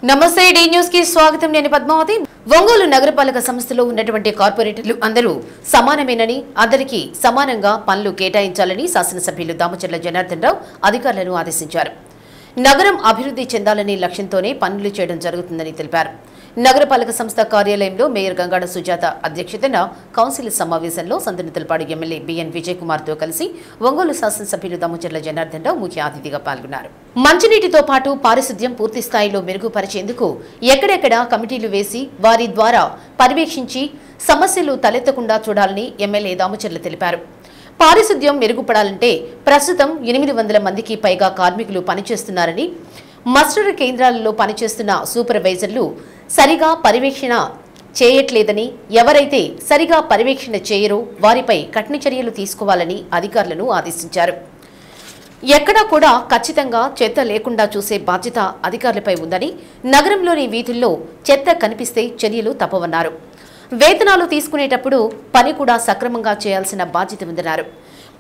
నమస్తే D news కి స్వాగతం నేను పద్మావతి ఒంగోలు నగరపాలక సంస్థలో ఉన్నటువంటి కార్పొరేటర్లు అందరూ సమానమేనని అందరికీ సమానంగా పనులు కేటాయించాలని శాసనసభ్యులు దామచర్ల జనార్దన్ రావు అధికారులను ఆదేశించారు. నగరం అభివృద్ధి చెందాలనే లక్ష్యంతోనే పనులు చేయడం జరుగుతుందని తెలిపారు. నగరపాలక సంస్థ కార్యాలయంలో మేయర్ గంగాడ సుజాత అధ్యక్షతన కౌన్సిల్ సమావేశంలో సంతనూతలపాడు ఎమ్మెల్యే బిఎన్ విజయ్ కుమార్ తో కలిసి ఒంగోలు శాసనసభ్యులు దామచర్ల జనార్దన్ రావు ముఖ్య అతిథిగా పాల్గొన్నారు. మంచినీటితో పాటు పారిశుద్ధ్యం పూర్తి స్థాయిలో మెరుగుపరిచేందుకు ఎక్కడెక్కడ కమిటీలు వేసి వారి ద్వారా పర్యవేక్షించి సమస్యలు తలెత్తకుండా చూడాలని ఎమ్మెల్యే దామచర్ల తెలిపారు. పారిశుద్ధ్యం మెరుగుపడాలంటే ప్రస్తుతం 800 మందికి పైగా కార్మికులు పనిచేస్తున్నారని, మస్టర్ కేంద్రాలలో పనిచేస్తున్న సూపర్వైజర్లు సరిగా పర్యవేక్షణ చేయట్లేదని, ఎవరైతే సరిగా పర్యవేక్షణ చేయరో వారిపై కఠిన చర్యలు తీసుకోవాలని అధికారులను ఆదేశించారు. ఎక్కడా కూడా ఖచ్చితంగా చెత్త లేకుండా చూసే బాధ్యత అధికారులపై ఉందని, నగరంలోని వీధుల్లో చెత్త కనిపిస్తే చర్యలు తప్పవన్నారు. వేతనాలు తీసుకునేటప్పుడు పని కూడా సక్రమంగా చేయాల్సిన బాధ్యత ఉందన్నారు.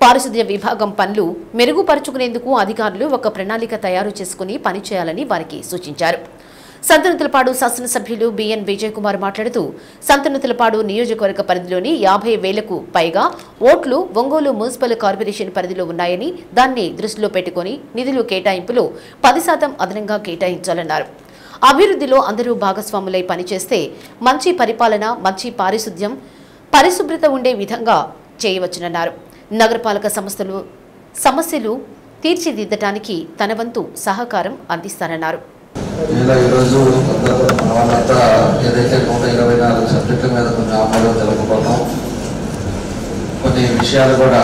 పారిశుద్ధ్య విభాగం పనులు మెరుగుపరుచుకునేందుకు అధికారులు ఒక ప్రణాళిక తయారు చేసుకుని పనిచేయాలని వారికి సూచించారు. సంతనూతలపాడు శాసనసభ్యులు బిఎన్ విజయ్ కుమార్ మాట్లాడుతూ, సంతనూతలపాడు నియోజకవర్గ పరిధిలోని 50,000కు పైగా ఓట్లు ఒంగోలు మున్సిపల్ కార్పొరేషన్ పరిధిలో ఉన్నాయని, దాన్ని దృష్టిలో పెట్టుకుని నిధులు కేటాయింపులో 10% అదనంగా కేటాయించాలన్నారు. అభివృద్ధిలో అందరూ భాగస్వాములై పనిచేస్తే మంచి పరిపాలన, మంచి పారిశుద్ధ్యం, పరిశుభ్రత ఉండే విధంగా చేయవచ్చునన్నారు. నగరపాలక సంస్థలు సమస్యలు తీర్చిదిద్దటానికి తన వంతు సహకారం అందిస్తానన్నారు. ఈరోజు వాళ్ళంతా ఏదైతే 124 సబ్జెక్టుల మీద కొన్ని ఆమోదం జరగకపోవడం, కొన్ని విషయాలు కూడా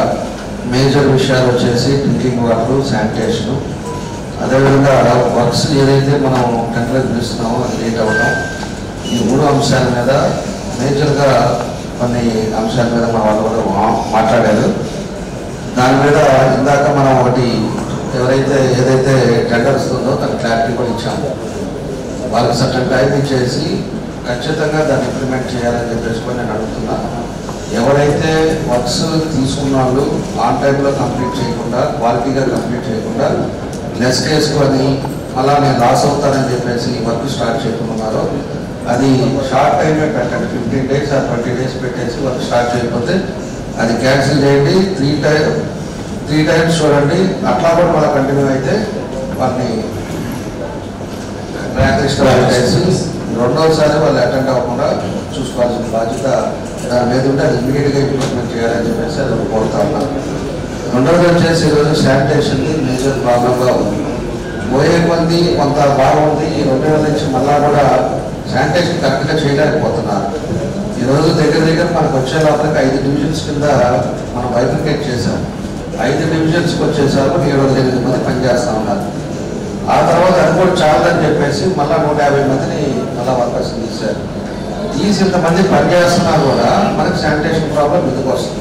మేజర్ విషయాలు వచ్చేసి డ్రింకింగ్ వాటర్, శానిటేషన్, అదేవిధంగా వర్క్స్ ఏదైతే మనం టెండర్లకు పిలుస్తున్నామో అది లేట్ అవ్వడం, ఈ 3 అంశాల మీద మేజర్గా కొన్ని అంశాల మీద మన వాళ్ళు కూడా మాట్లాడారు. దాని మీద ఇందాక మనం ఒకటి ఏదైతే టెండర్ వస్తుందో దానికి క్లారిటీ కూడా ఇచ్చాము. వాళ్ళకి సర్టన్ టైం ఇచ్చేసి ఖచ్చితంగా దాన్ని ఇంప్లిమెంట్ చేయాలని చెప్పేసి నేను అడుగుతున్నాను. ఎవరైతే వర్క్స్ తీసుకున్న వాళ్ళు ఆన్ టైంలో కంప్లీట్ చేయకుండా, క్వాలిటీగా కంప్లీట్ చేయకుండా లెస్ చేసుకొని అలా నేను లాస్ అవుతానని చెప్పేసి వర్క్ స్టార్ట్ చేయకున్నారో అది షార్ట్ టైమే పెట్టండి. 15 days or 20 days పెట్టేసి వర్క్ స్టార్ట్ చేయకపోతే అది క్యాన్సిల్ చేయండి. 3 times చూడండి. అట్లా కూడా మళ్ళీ కంటిన్యూ అయితే వాళ్ళని ప్రాక్టీస్గా పెట్టేసి రెండోసారి వాళ్ళు అటెండ్ అవ్వకుండా చూసుకోవాల్సిన బాధ్యత దాని మీద ఉంటే అది ఇమీడియట్గా ఇంప్లిమెంట్ చేయాలని చెప్పేసి అది కోరుతా ఉన్నాను. రెండవది వచ్చేసి ఈరోజు శానిటేషన్ మేజర్ ప్రాబ్లంగా ఉంది. పోయే కొద్ది కొంత బాగుంది. ఈ 2 నెలల నుంచి మళ్ళా కూడా శానిటేషన్ కరెక్ట్గా చేయలేకపోతున్నారు. ఈరోజు దగ్గర మనకు వచ్చే లోపలికి 5 డివిజన్స్ కింద మనం బైఫికేట్ చేసాం. 5 డివిజన్స్కి వచ్చేసరికి 708 మంది పనిచేస్తూ ఉన్నారు. ఆ తర్వాత అది కూడా చాలని చెప్పేసి మళ్ళీ 150 మందిని మళ్ళీ వర్కర్స్ తీశారు. తీసి ఇంతమంది పనిచేస్తున్నా కూడా మనకి శానిటేషన్ ప్రాబ్లం ఎందుకు వస్తుంది?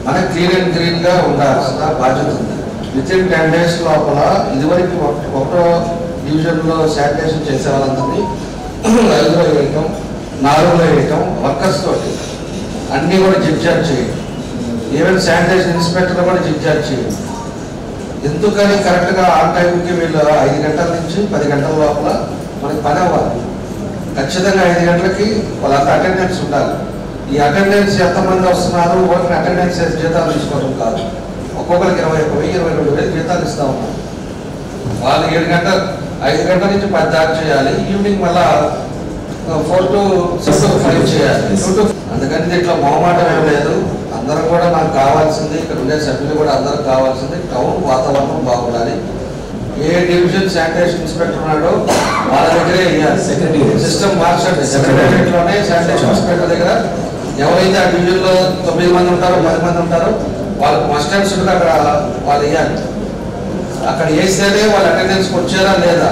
మనకి క్లీన్ అండ్ గ్రీన్గా ఉండాల్సిన బాధ్యత ఉంది. వితిన్ 10 days లోపల ఇదివరకు 1వ డివిజన్లో శానిటేషన్ చేసే వాళ్ళందరినీ 5లో వేయటం, 4లో వేయటం, వర్కర్స్ తోటి అన్నీ కూడా జిగ్జాగ్ చేయండి. ఈవెన్ శానిటేషన్ ఇన్స్పెక్టర్ కూడా జిగ్జాగ్ చేయండి. ఎందుకని కరెక్ట్గా ఆన్ టైంకి వీళ్ళు 5 గంటల నుంచి 10 గంటల లోపల మనకి పని అవ్వాలి. ఖచ్చితంగా 5 గంటలకి వాళ్ళంతా అటెండెన్స్ ఉండాలి. ఈ అటెండెన్స్ ఎంతమంది వస్తున్నారు, వాళ్ళకి అటెండెన్స్ జీతాలు తీసుకోవడం కాదు. ఒక్కొక్కరికి 21,000-22,000 జీతాలు ఇస్తూ ఉన్నారు. వాళ్ళు 5 గంటల నుంచి 10 దాకా చేయాలి. ఈవినింగ్ మళ్ళా 4 to 5 చేయాలి. అందుకని దీంట్లో మొహమాటం ఏం లేదు. అందరం కూడా నాకు కావాల్సింది, ఇక్కడ ఉండే సభ్యులు కూడా అందరూ కావాల్సింది టౌన్ వాతావరణం బాగుండాలి. ఏ డివిజన్ శానిటేషన్ ఇన్స్పెక్టర్ ఉన్నాడో వాళ్ళ దగ్గరే వేయాలి. సిస్టమ్ మార్చండి. సెక్రటేరియట్లోనే శానిటేషన్ ఇన్స్పెక్టర్ దగ్గర ఎవరైతే ఆ డివిజన్లో 9 మంది ఉంటారో 10 మంది ఉంటారో వాళ్ళకి మస్ట్ అండ్ షుడ్ అక్కడ వాళ్ళు వేయాలి. అక్కడ వేస్తేనే వాళ్ళ అటెండెన్స్కి వచ్చారా లేదా.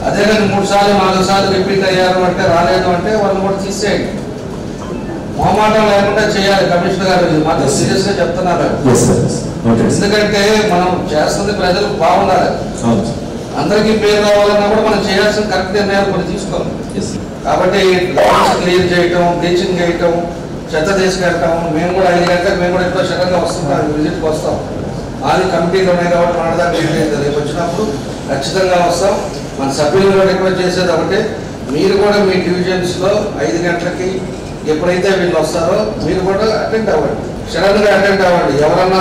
అదే కానీ 3 సార్లు 4 సార్లు రిపీట్ అయ్యారు అంటే, రాలేదు అంటే వాళ్ళని కూడా తీసేయండి. మొహమాటం లేకుండా చేయాలి. కమిషనర్ గారు ఇది మాత్రం సీరియస్గా చెప్తున్నారు. ఎందుకంటే మనం చేస్తుంది ప్రజలకు బాగుండాలి. అందరికీ పేరు రావాలన్నా కూడా మనం చేయాల్సిన కరెక్ట్ నిర్ణయాలు కూడా తీసుకోవాలి. కాబట్టి లైన్స్ క్లియర్ చేయటం, బ్లీచింగ్ చేయటం, చెత్త తీసుకెళ్ళటం. మేము కూడా 5 గంటలకు మేము కూడా ఎక్కువ సడన్గా వస్తుంటాం, విజిట్కి వస్తాం. మాది కమిటీలు ఉన్నాయి కాబట్టి మన దాకా రేపు వచ్చినప్పుడు ఖచ్చితంగా వస్తాం. మన సభ్యులు రిక్వెస్ట్ చేసేది ఒకటే, మీరు కూడా మీ డివిజన్స్లో 5 గంటలకి ఎప్పుడైతే వీళ్ళు వస్తారో మీరు కూడా అటెండ్ అవ్వండి, సడన్గా అటెండ్ అవ్వండి. ఎవరన్నా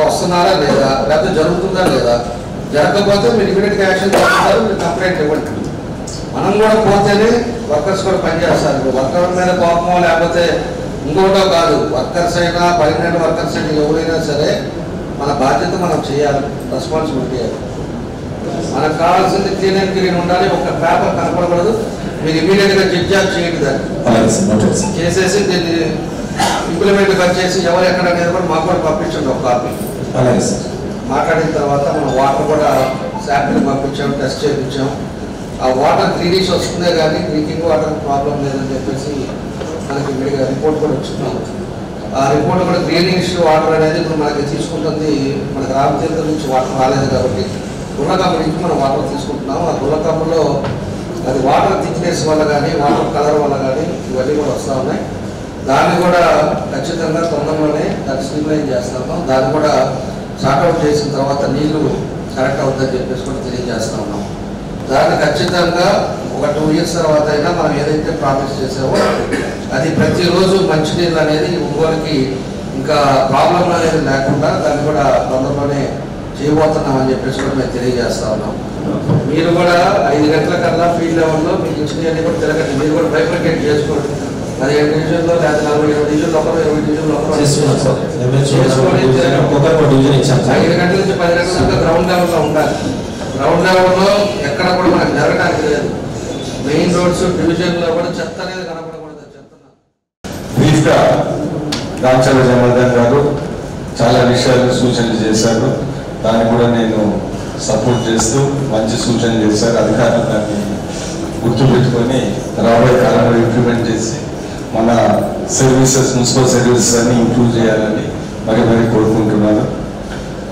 వస్తున్నారా లేదా, లేకపోతే జరుగుతుందా లేదా, జరగకపోతే మీరు ఇమీడియట్గా యాక్షన్ తీసుకుంటారు, మీరు కంప్లైంట్ ఇవ్వండి. మనం కూడా పోతేనే వర్కర్స్ కూడా పనిచేస్తారు. వర్కర్ మీద కోపమో లేకపోతే ఇంకోటో కాదు, వర్కర్స్ అయినా పర్మనెంట్ వర్కర్స్ అయినా ఎవరైనా సరే మన బాధ్యత మనం చేయాలి, రెస్పాన్సిబిలిటీ. మనకు కావాల్సింది క్లీన్ అండ్ క్లీన్ ఉండాలి, ఒక పేపర్ కనపడకూడదు. మీరు ఇమీడియట్గా డిశ్చార్జ్ చేయండి, దాన్ని చేసేసి దీన్ని ఇంప్లిమెంట్ చేసి ఎవరు ఎక్కడ అనేది కూడా మాకు కూడా పంపించండి ఒక కాపీ. మాట్లాడిన తర్వాత మనం వాటర్ కూడా శాంపిల్ పంపించాం, టెస్ట్ చేయించాం. ఆ వాటర్ గ్రీనిష్ వస్తుందే కానీ డ్రింకింగ్ వాటర్ ప్రాబ్లం లేదని చెప్పేసి మనకి విడిగా రిపోర్ట్ కూడా వచ్చింది. ఆ రిపోర్ట్ కూడా గ్రీనిష్ వాటర్ అనేది ఇప్పుడు మనకి తీసుకుంటుంది, మనకి రామతీర్థం నుంచి వాటర్ రాలేదు కాబట్టి గుల్లకమ్మ నుంచి మనం వాటర్ తీసుకుంటున్నాం. ఆ గుల్లకమ్మలో అది వాటర్ థిక్నెస్ వల్ల కానీ వాటర్ కలర్ వల్ల కానీ ఇవన్నీ కూడా వస్తూ ఉన్నాయి. దాన్ని కూడా ఖచ్చితంగా తొందరలోనే దాన్ని స్ట్రీమ్లైన్ చేస్తాము. దాన్ని కూడా సార్ట్అవుట్ చేసిన తర్వాత నీళ్లు కరెక్ట్ అవుతుందని చెప్పేసి కూడా తెలియజేస్తూ ఉన్నాం. దాన్ని ఖచ్చితంగా ఒక 2 years తర్వాత అయినా మనం ఏదైతే ప్రామిస్ చేసామో అది ప్రతిరోజు మంచినీళ్ళు అనేది ఒంగోలుకి ఇంకా ప్రాబ్లం అనేది లేకుండా దాన్ని కూడా తొందరలోనే చేయబోతున్నామని చెప్పేసి కూడా మేము తెలియజేస్తా ఉన్నాం. మీరు కూడా 5 గంటల కల్లా ఫీల్డ్ లెవెల్లో మీకు ఇచ్చినవన్నీ కూడా తిరగండి. మీరు కూడా బైఫర్కేట్ చేసుకోండి. 15 డివిజన్లో లేదా 40 డివిజన్లు ఒకరు 20 డివిజన్లు ఒకరు చేసుకొని 5 గంటల నుంచి 10 గంటల దాకా గ్రౌండ్ లెవెల్లో ఉండాలి. గ్రౌండ్ లెవెల్లో ఎక్కడ కూడా మనకు జరగడానికి లేదు. మెయిన్ రోడ్స్ డివిజన్లో కూడా చెత్త అనేది కనపడకూడదు. చెప్తున్నా బ్రీఫ్గా రామచంద్ర జనార్దన్ గారు చాలా విషయాలు సూచనలు చేశారు. దాన్ని కూడా నేను సపోర్ట్ చేస్తూ మంచి సూచనలు చేశారు. అధికారులు దాన్ని గుర్తుపెట్టుకొని రాబోయే కాలంలో ఇంప్లిమెంట్ చేసి మన సర్వీసెస్, మున్సిపల్ సర్వీసెస్ అన్ని ఇంప్రూవ్ చేయాలని మరి కోరుకుంటున్నాను.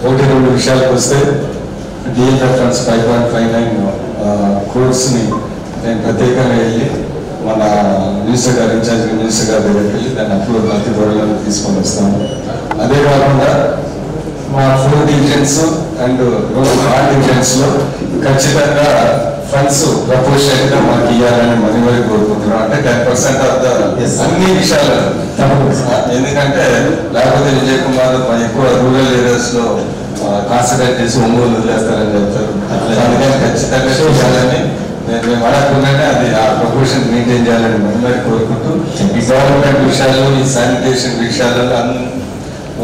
1-2 విషయాలకు వస్తే డిఎల్ రెఫరెన్స్ 5.59 crores-ని నేను ప్రత్యేకంగా వెళ్ళి మన మినిస్టర్ గారు, ఇన్ఛార్జ్ మినిస్టర్ గారి దగ్గరికి వెళ్ళి దాన్ని అప్లోడ్ అతి త్వరలో తీసుకొని వస్తాము. అదే కాకుండా మా 4 divisions అండ్ 2 divisions-లో ఖచ్చితంగా ఫండ్స్ ప్రపోర్షనల్గా మాకు ఇవ్వాలని మరి కోరుకుంటున్నాం. అంటే 10% ఆఫ్ ద అన్ని విషయాలు, ఎందుకంటే లేకపోతే విజయ్ కుమార్ ఎక్కువ రూరల్ ఏరియాస్లో కాన్సన్ట్రేట్ చేసి ఒంగోలు వదిలేస్తారని చెప్తారు. అందుకని ఖచ్చితంగా చేయాలని మేము అడగకుండానే అది ఆ ప్రపోర్షన్ మెయింటైన్ చేయాలని మరి కోరుకుంటూ ఈ గవర్నమెంట్ విషయాలు, ఈ శానిటేషన్ విషయాలలో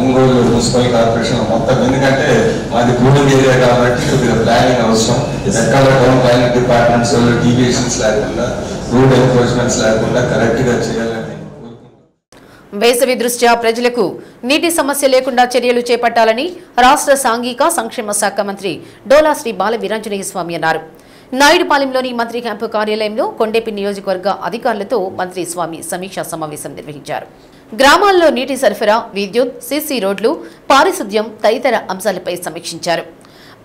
ఒంగోలు మున్సిపల్ కార్పొరేషన్ మొత్తం, ఎందుకంటే మాది రూరల్ ఏరియా కాబట్టి కొద్దిగా ప్లానింగ్ అవసరం. ఎక్కడ టౌన్ ప్లానింగ్ డిపార్ట్మెంట్స్ డీవియేషన్స్ లేకుండా, రూల్ ఎన్ఫోర్స్మెంట్స్ లేకుండా కరెక్ట్గా చేయాలని. వేసవి దృష్ట్యా ప్రజలకు నీటి సమస్య లేకుండా చర్యలు చేపట్టాలని రాష్ట్ర సాంఘిక సంక్షేమ శాఖ మంత్రి డోలా శ్రీ బాల వీరాంజనేయ స్వామి అన్నారు. నాయుడుపాలెంలోని మంత్రి క్యాంపు కార్యాలయంలో కొండేపి నియోజకవర్గ అధికారులతో మంత్రి స్వామి సమీక్షా సమావేశం నిర్వహించారు. గ్రామాల్లో నీటి సరఫరా, విద్యుత్, సీసీ రోడ్లు, పారిశుద్ధ్యం తదితర అంశాలపై సమీక్షించారు.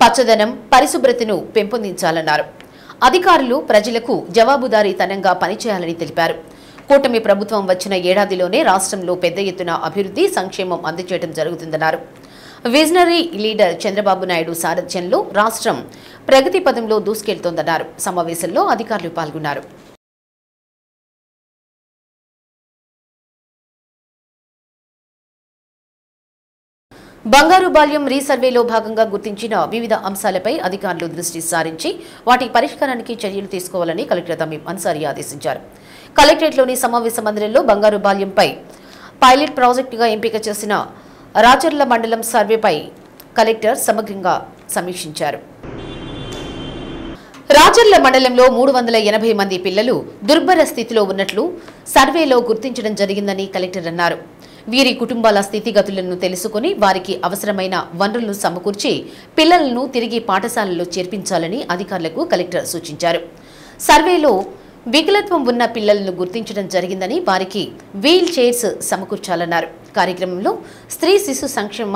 పచ్చదనం, పరిశుభ్రతను పెంపొందించాలన్నారు. అధికారులు ప్రజలకు జవాబుదారీతనంగా పనిచేయాలని తెలిపారు. కూటమి ప్రభుత్వం వచ్చిన ఏడాదిలోనే రాష్ట్రంలో పెద్ద ఎత్తున అభివృద్ధి, సంక్షేమం అందజేయడం జరుగుతుందన్నారు. విజనరీ లీడర్ చంద్రబాబు నాయుడు సారథ్యంలో రాష్ట్రం ప్రగతి పదంలో దూసుకెళ్తోందన్నారు. సమావేశంలో అధికారులు పాల్గొన్నారు. బంగారు బాల్యం రీసర్వేలో భాగంగా గుర్తించిన వివిధ అంశాలపై అధికారులు దృష్టి సారించి వాటి పరిష్కారానికి చర్యలు తీసుకోవాలని కలెక్టర్ తమీం అన్సారీ ఆదేశించారు. కలెక్టరేట్లోని సమావేశ మందిరంలో బంగారు బాల్యంపై పైలట్ ప్రాజెక్టుగా ఎంపిక చేసిన రాచర్ల మండలం సర్వేపై కలెక్టర్ సమగ్రంగా సమీక్షించారు. రాచర్ల మండలంలో 380 మంది పిల్లలు దుర్భర స్థితిలో ఉన్నట్లు సర్వేలో గుర్తించడం జరిగిందని కలెక్టర్ అన్నారు. వీరి కుటుంబాల స్థితిగతులను తెలుసుకుని వారికి అవసరమైన వనరులను సమకూర్చి పిల్లలను తిరిగి పాఠశాలల్లో చేర్పించాలని అధికారులకు కలెక్టర్ సూచించారు. సర్వేలో వికలత్వం ఉన్న పిల్లలను గుర్తించడం జరిగిందని వారికి వీల్ చైర్స్ సమకూర్చాలన్నారు. కార్యక్రమంలో స్త్రీ శిశు సంక్షేమ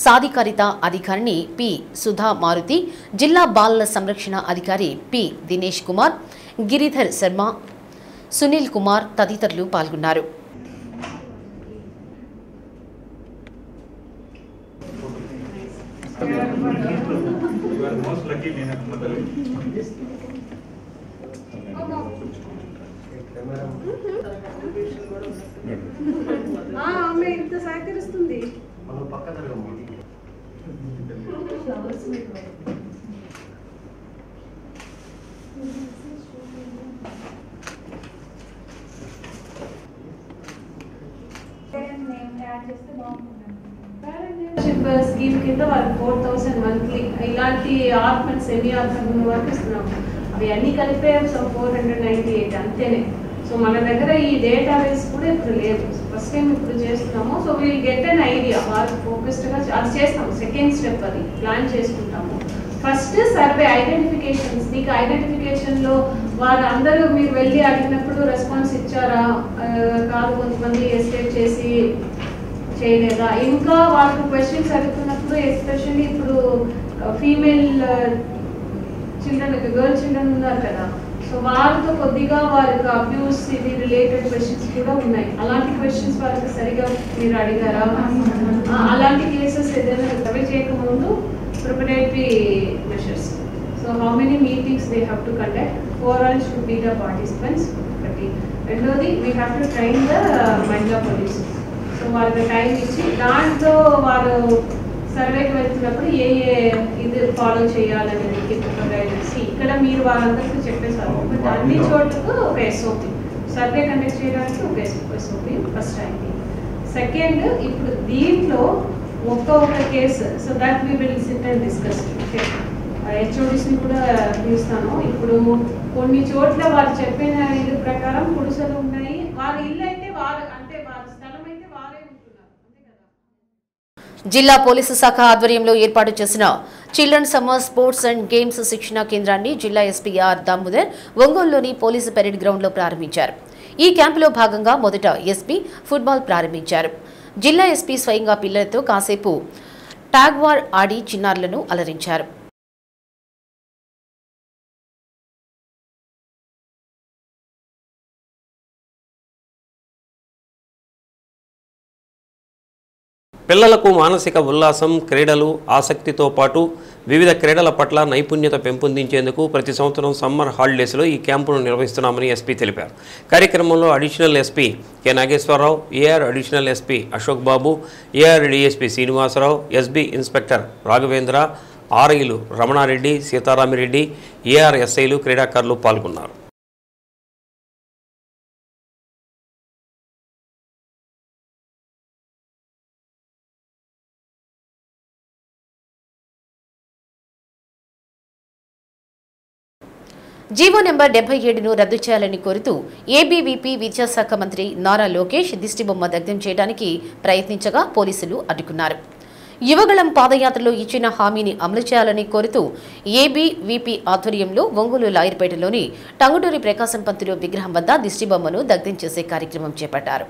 సాధికారిత అధికారిని పి సుధా మారుతి, జిల్లా బాలల సంరక్షణ అధికారి పి దినేష్ కుమార్, గిరిధర్ శర్మ, సునీల్ కుమార్ తదితరులు పాల్గొన్నారు. ఆమె ఇంత సహకరిస్తుంది. స్కీమ్ కింద వాళ్ళకి 4,000 మంత్లీ ఇలాంటి ఆర్ఫన్ సెమీ ఆర్ఫన్ వరకు ఇస్తున్నాము. అవి అన్ని కలిపే 498 అంతేనే. సో మన దగ్గర ఈ డేటాబేస్ కూడా ఇప్పుడు లేదు, ఫస్ట్ టైం ఇప్పుడు చేస్తున్నాము. So will get an idea, వాళ్ళు ఫోకస్డ్గా అది చేస్తాము. సెకండ్ స్టెప్ అది ప్లాన్ చేసుకుంటాము. ఫస్ట్ సర్వే ఐడెంటిఫికేషన్స్, మీకు ఐడెంటిఫికేషన్లో వాళ్ళందరూ మీరు వెళ్ళి అడిగినప్పుడు రెస్పాన్స్ ఇచ్చారా కాదు, కొంతమంది ఎస్కేప్ చేసి చేయలేదా, ఇంకా వాళ్ళకు క్వశ్చన్స్ అడుగుతున్నప్పుడు ఎస్పెషల్లీ ఇప్పుడు ఫీమేల్ చిల్డ్రన్ గర్ల్ చిల్డ్రన్ ఉన్నారు కదా, సో వాళ్ళతో కొద్దిగా వాళ్ళకి అబ్యూస్ ఇది రిలేటెడ్ క్వశ్చన్స్ కూడా ఉన్నాయి. అలాంటి క్వశ్చన్స్ వాళ్ళకి సరిగా మీరు అడిగారా, అలాంటి కేసెస్ ఏదైనా సర్వే చేయకముందు preparatory measures. So how many meetings they have to conduct, overall should be the participants. ఒకటి. రెండోది we have to train the మహిళా పోలీస్. సో వాళ్ళకి టైం ఇచ్చి దాంట్లో వాళ్ళు సర్వేకి వెళ్తున్నప్పుడు ఏ ఇది ఫాలో చేయాలనేది గైడెన్స్ ఇక్కడ మీరు వాళ్ళందరికీ చెప్పేసారు. బట్ అన్ని చోట్లకు ఒక ఎస్ఓపి, సర్వే కండక్ట్ చేయడానికి ఒక ఎస్ఓపి ఫస్ట్ టైంకి. సెకండ్, ఇప్పుడు దీంట్లో ఒక్క case, so that we will sit and discuss. Okay, హెచ్ఓడిస్ని కూడా పిలుస్తాను. ఇప్పుడు కొన్ని చోట్ల వాళ్ళు చెప్పిన ఇది ప్రకారం గుడిసెలు ఉన్నాయి, వాళ్ళ ఇల్లు అయితే వాళ్ళ అంటే వాళ్ళ స్థలం అయితే వాళ్ళే ఉంటున్నారు, అంతే కదా. జిల్లా పోలీసు శాఖ ఆధ్వర్యంలో ఏర్పాటు చేసిన children summer sports and games శిక్షణా కేంద్రాన్ని జిల్లా ఎస్పీ ఆర్ దామోదర్ ఒంగోలులోని పోలీసు పెరేడ్ గ్రౌండ్లో ప్రారంభించారు. ఈ క్యాంపులో భాగంగా మొదట ఎస్పీ ఫుట్బాల్ ప్రారంభించారు. జిల్లా ఎస్పీ స్వయంగా పిల్లలతో కాసేపు టాగ్ వార్ ఆడి చిన్నారులను అలరించారు. పిల్లలకు మానసిక ఉల్లాసం, క్రీడలు, ఆసక్తితో పాటు వివిధ క్రీడల పట్ల నైపుణ్యత పెంపొందించేందుకు ప్రతి సంవత్సరం సమ్మర్ హాలిడేస్లో ఈ క్యాంపును నిర్వహిస్తున్నామని ఎస్పీ తెలిపారు. కార్యక్రమంలో additional SP K Nageswararao, AR additional SP Ashok Babu, AR DSP Srinivasarao, SB inspector Raghavendra, ఆర్ఐలు రమణారెడ్డి, సీతారామిరెడ్డి, ఏఆర్ ఎస్ఐలు, క్రీడాకారులు పాల్గొన్నారు. జీవో నెంబర్ 77ను రద్దు చేయాలని కోరుతూ ఏబీవీపీ విద్యాశాఖ మంత్రి నారా లోకేష్ దిష్టిబొమ్మ దగ్ధం చేయడానికి ప్రయత్నించగా పోలీసులు అడ్డుకున్నారు. యువగళం పాదయాత్రలో ఇచ్చిన హామీని అమలు చేయాలని కోరుతూ ఏబీవీపీ ఆధ్వర్యంలో ఒంగోలు లాయర్పేటలోని టంగుటూరి ప్రకాశం పంతులు విగ్రహం వద్ద దిష్టిబొమ్మను దగ్ధం చేసే కార్యక్రమం చేపట్టారు.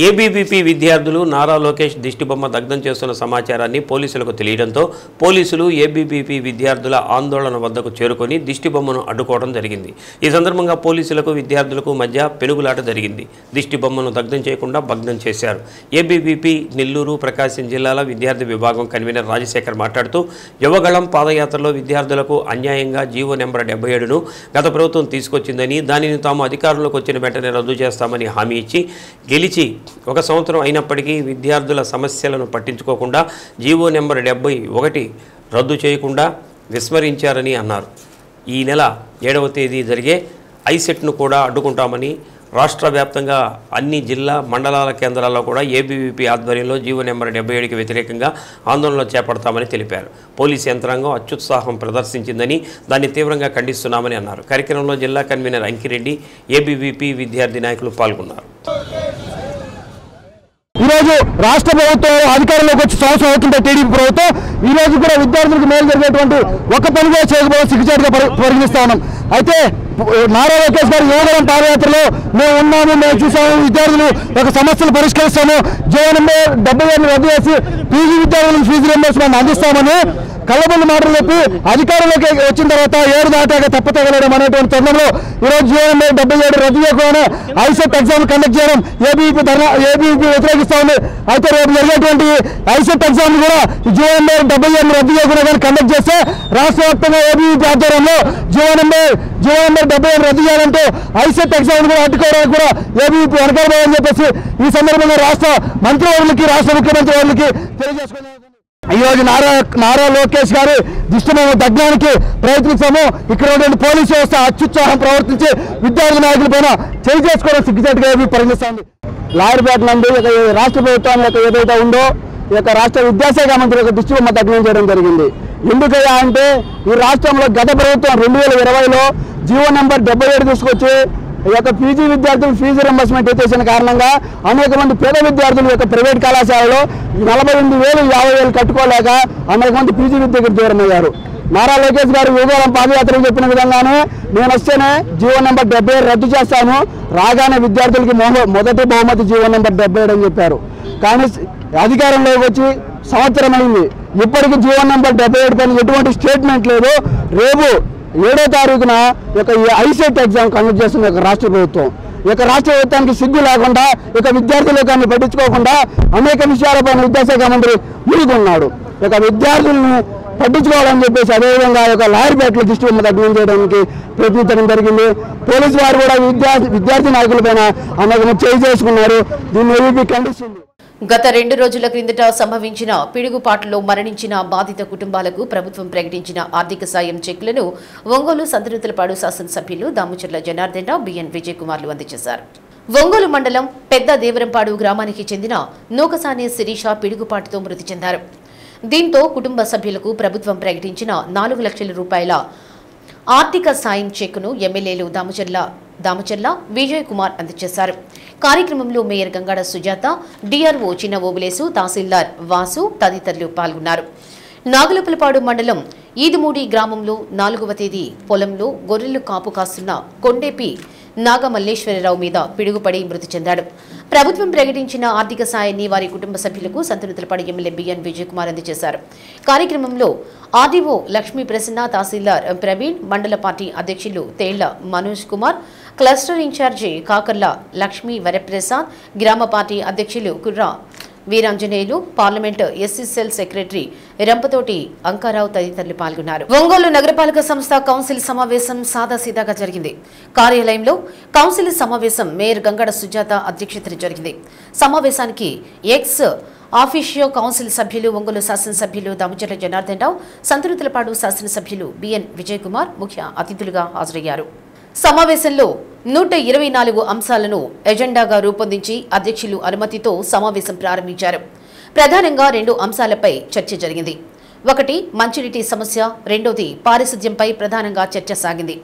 ఏబీవీపీ విద్యార్థులు నారా లోకేష్ దిష్టిబొమ్మ దగ్ధం చేస్తున్న సమాచారాన్ని పోలీసులకు తెలియడంతో పోలీసులు ఏబీవీపీ విద్యార్థుల ఆందోళన వద్దకు చేరుకొని దిష్టిబొమ్మను అడ్డుకోవడం జరిగింది. ఈ సందర్భంగా పోలీసులకు విద్యార్థులకు మధ్య పెనుగులాట జరిగింది. దిష్టిబొమ్మను దగ్ధం చేయకుండా భగ్నం చేశారు. ఏబీవీపీ నెల్లూరు, ప్రకాశం జిల్లాల విద్యార్థి విభాగం కన్వీనర్ రాజశేఖర్ మాట్లాడుతూ యువగళం పాదయాత్రలో విద్యార్థులకు అన్యాయంగా జీవో నెంబర్ 77ను గత ప్రభుత్వం తీసుకొచ్చిందని, దానిని తాము అధికారంలోకి వచ్చిన వెంటనే రద్దు చేస్తామని హామీ ఇచ్చి గెలిచి 1 సంవత్సరం అయినప్పటికీ విద్యార్థుల సమస్యలను పట్టించుకోకుండా జీవో నెంబర్ 71 రద్దు చేయకుండా విస్మరించారని అన్నారు. ఈ నెల 7వ తేదీ జరిగే ఐసెట్ను కూడా అడ్డుకుంటామని, రాష్ట్ర వ్యాప్తంగా అన్ని జిల్లా మండలాల కేంద్రాల్లో కూడా ఏబీవీపీ ఆధ్వర్యంలో జీవో నెంబర్ 77కి వ్యతిరేకంగా ఆందోళనలు చేపడతామని తెలిపారు. పోలీసు యంత్రాంగం అత్యుత్సాహం ప్రదర్శించిందని, దాన్ని తీవ్రంగా ఖండిస్తున్నామని అన్నారు. కార్యక్రమంలో జిల్లా కన్వీనర్ అంకిరెడ్డి, ఏబీవీపీ విద్యార్థి నాయకులు పాల్గొన్నారు. ఈరోజు రాష్ట్ర ప్రభుత్వం అధికారంలోకి వచ్చి సంవత్సరం అవుతుంటే టీడీపీ ప్రభుత్వం ఈరోజు కూడా విద్యార్థులకు మేలు జరిగేటువంటి ఒక్క పని కూడా చేయకపోవడం సిగ్గుచేటుగా పరిగణిస్తా ఉన్నాం. అయితే నారా లోకేష్ గారి యువగలం పాదయాత్రలో మేము ఉన్నాము, మేము చూసాము, విద్యార్థులు ఒక సమస్యలు పరిష్కరిస్తాము, జీవనంలో 70,000 రద్దు చేసి పీజీ విద్యార్థులకు ఫీజు రియంబర్స్మెంట్ అందిస్తామని కళ్ళబొల్లి మాటలు చెప్పి అధికారంలోకి వచ్చిన తర్వాత 7 దాటాక తప్పతగలడం అనేటువంటి తరుణంలో ఈరోజు జీవనంలో 77 రద్దు చేయకుండా ఐసెట్ ఎగ్జామ్ కండక్ట్ చేయడం ఏబీవీపీ వ్యతిరేకిస్తా ఉంది. అయితే రేపు జరిగేటువంటి ఐసెట్ ఎగ్జామ్ కూడా జీవనంలో 77 రద్దు చేయకుండా కానీ కండక్ట్ చేస్తే రాష్ట్ర వ్యాప్తంగా ఏబీవీపీ ఆధ్వర్యంలో జీవనంలో 77 రద్దు చేయాలంటే ఐసెట్ ఎగ్జామ్ కూడా అడ్డుకోవడానికి కూడా ఏబీవీపీ వెనకాలని చెప్పేసి ఈ సందర్భంగా రాష్ట్ర మంత్రివర్యులకి రాష్ట్ర ముఖ్యమంత్రి వారికి తెలియజేసుకున్నారు. ఈరోజు నారా లోకేష్ గారి దిష్టిబొమ్మ దగ్నానికి ప్రయత్నించాము. ఇక్కడ ఉన్నటువంటి పోలీసు వ్యవస్థ అత్యుత్సాహం ప్రవర్తించి విద్యార్థి నాయకుల పైన చేయి చేసుకోవడం సిగ్గుచేటుగా పరిగణిస్తోంది. లాయర్పేట నందు రాష్ట్ర ప్రభుత్వం యొక్క ఏదైతే ఉందో ఈ యొక్క రాష్ట్ర విద్యాశాఖ మంత్రి యొక్క దిష్టిబొమ్మ దగ్నం చేయడం జరిగింది. ఎందుకయ్యా అంటే ఈ రాష్ట్రంలో గత ప్రభుత్వం 2020లో జీవో నెంబర్ 77 తీసుకొచ్చి ఈ యొక్క పీజీ విద్యార్థులు ఫీజు రింబర్స్మెంట్ ఎత్తేసిన కారణంగా అనేక మంది పేద విద్యార్థులు యొక్క ప్రైవేట్ కళాశాలలో 48,000 50,000 కట్టుకోలేక అనేక మంది పీజీ విద్యకు దూరమయ్యారు. నారా లోకేష్ గారు యువగలం పాదయాత్రలు చెప్పిన విధంగానే నేను వస్తేనే జీవో నెంబర్ 77 రద్దు చేస్తాను, రాగానే విద్యార్థులకి మొదటి బహుమతి జీవో నెంబర్ 77 అని చెప్పారు. కానీ అధికారంలోకి వచ్చి సంవత్సరం అయింది, ఇప్పటికీ జీవో నెంబర్ 77 పైన ఎటువంటి స్టేట్మెంట్ లేదు. రేపు 7వ తారీఖున యొక్క ఐసెట్ ఎగ్జామ్ కండక్ట్ చేస్తుంది రాష్ట్ర ప్రభుత్వం. ఈ యొక్క రాష్ట్ర ప్రభుత్వానికి సిగ్గు లేకుండా ఇక విద్యార్థుల కానీ పట్టించుకోకుండా అనేక విషయాలపైన విద్యాశాఖ మంత్రి మునిగున్నాడు. ఇక విద్యార్థులను పట్టించుకోవాలని చెప్పేసి అదేవిధంగా ఒక లాయర్పేటలో దిష్టిబొమ్మ దగ్నం చేయడానికి ప్రయత్నించడం జరిగింది. పోలీసు వారు కూడా విద్యార్థి నాయకులపైన అనేక చేయి చేసుకున్నారు. దీన్ని ఏబీపీ ఖండిస్తుంది. గత 2 రోజుల క్రిందట సంభవించిన పిడుగుపాటులో మరణించిన బాధిత కుటుంబాలకు ప్రభుత్వం ప్రకటించిన ఆర్థిక సాయం చెక్కులను ఒంగోలు సంతనూతలపాడు శాసనసభ్యులు దామచర్ల జనార్దన్ రావు, బిఎన్ విజయ్ కుమార్లు అందజేశారు. ఒంగోలు మండలం పెద్ద దేవరంపాడు గ్రామానికి చెందిన నూకసాని శిరీష పిడుగుపాటుతో మృతి చెందారు. దీంతో కుటుంబ సభ్యులకు ప్రభుత్వం ప్రకటించిన 4 లక్షల రూపాయల ఆర్థిక సాయం చెక్కును ఎమ్మెల్యేలు దామచర్ల విజయ్ కుమార్ అందజేశారు. కార్యక్రమంలో మేయర్ గంగాడ సుజాత, డిఆర్ఓ చిన్న ఓబులేసు, తహసీల్దార్ వాసు తదితరులు పాల్గొన్నారు. నాగులపలపాడు మండలం ఈదుమూడి గ్రామంలో 4వ తేదీ పొలంలో గొర్రెలు కాపు కాస్తున్న కొండేపి నాగమల్లేశ్వరరావు మీద పిడుగుపడి మృతి చెందాడు. ప్రభుత్వం ప్రకటించిన ఆర్థిక సాయాన్ని వారి కుటుంబ సభ్యులకు సంతనూతలపాడు ఎమ్మెల్యే బిఎన్ విజయ్ కుమార్ అందజేశారు. కార్యక్రమంలో ఆర్డీఓ లక్ష్మీ ప్రసన్న, తహసీల్దార్ ప్రవీణ్, మండల పార్టీ అధ్యక్షులు తేళ్ల మనోజ్ కుమార్, క్లస్టర్ ఇన్ఛార్జి కాకర్ల లక్ష్మీ వరప్రసాద్, గ్రామ పార్టీ అధ్యక్షులు Kurra Veeranjaneyulu, parliament SC cell secretary Rampathoti Ankarao తదితరులు పాల్గొన్నారు. ఒంగోలు నగరపాలక సంస్థ కౌన్సిల్ సమావేశం సాదాసీదాగా జరిగింది. కార్యాలయంలో కౌన్సిల్ సమావేశం మేయర్ గంగాడ సుజాత అధ్యక్షతన జరిగింది. సమావేశానికి ఎక్స్ ఆఫీషియో కౌన్సిల్ సభ్యులు ఒంగోలు శాసనసభ్యులు దామచర్ల జనార్దన్ రావు, సంతనూతలపాడు శాసనసభ్యులు బిఎన్ విజయ్ కుమార్ ముఖ్య అతిథులుగా హాజరయ్యారు. సమావేశంలో 124 అంశాలను ఎజెండాగా రూపొందించి అధ్యక్షులు అనుమతితో సమావేశం ప్రారంభించారు. ప్రధానంగా 2 అంశాలపై చర్చ జరిగింది. ఒకటి మంచినీటి సమస్య, రెండోది పారిశుద్ధ్యంపై ప్రధానంగా చర్చ సాగింది.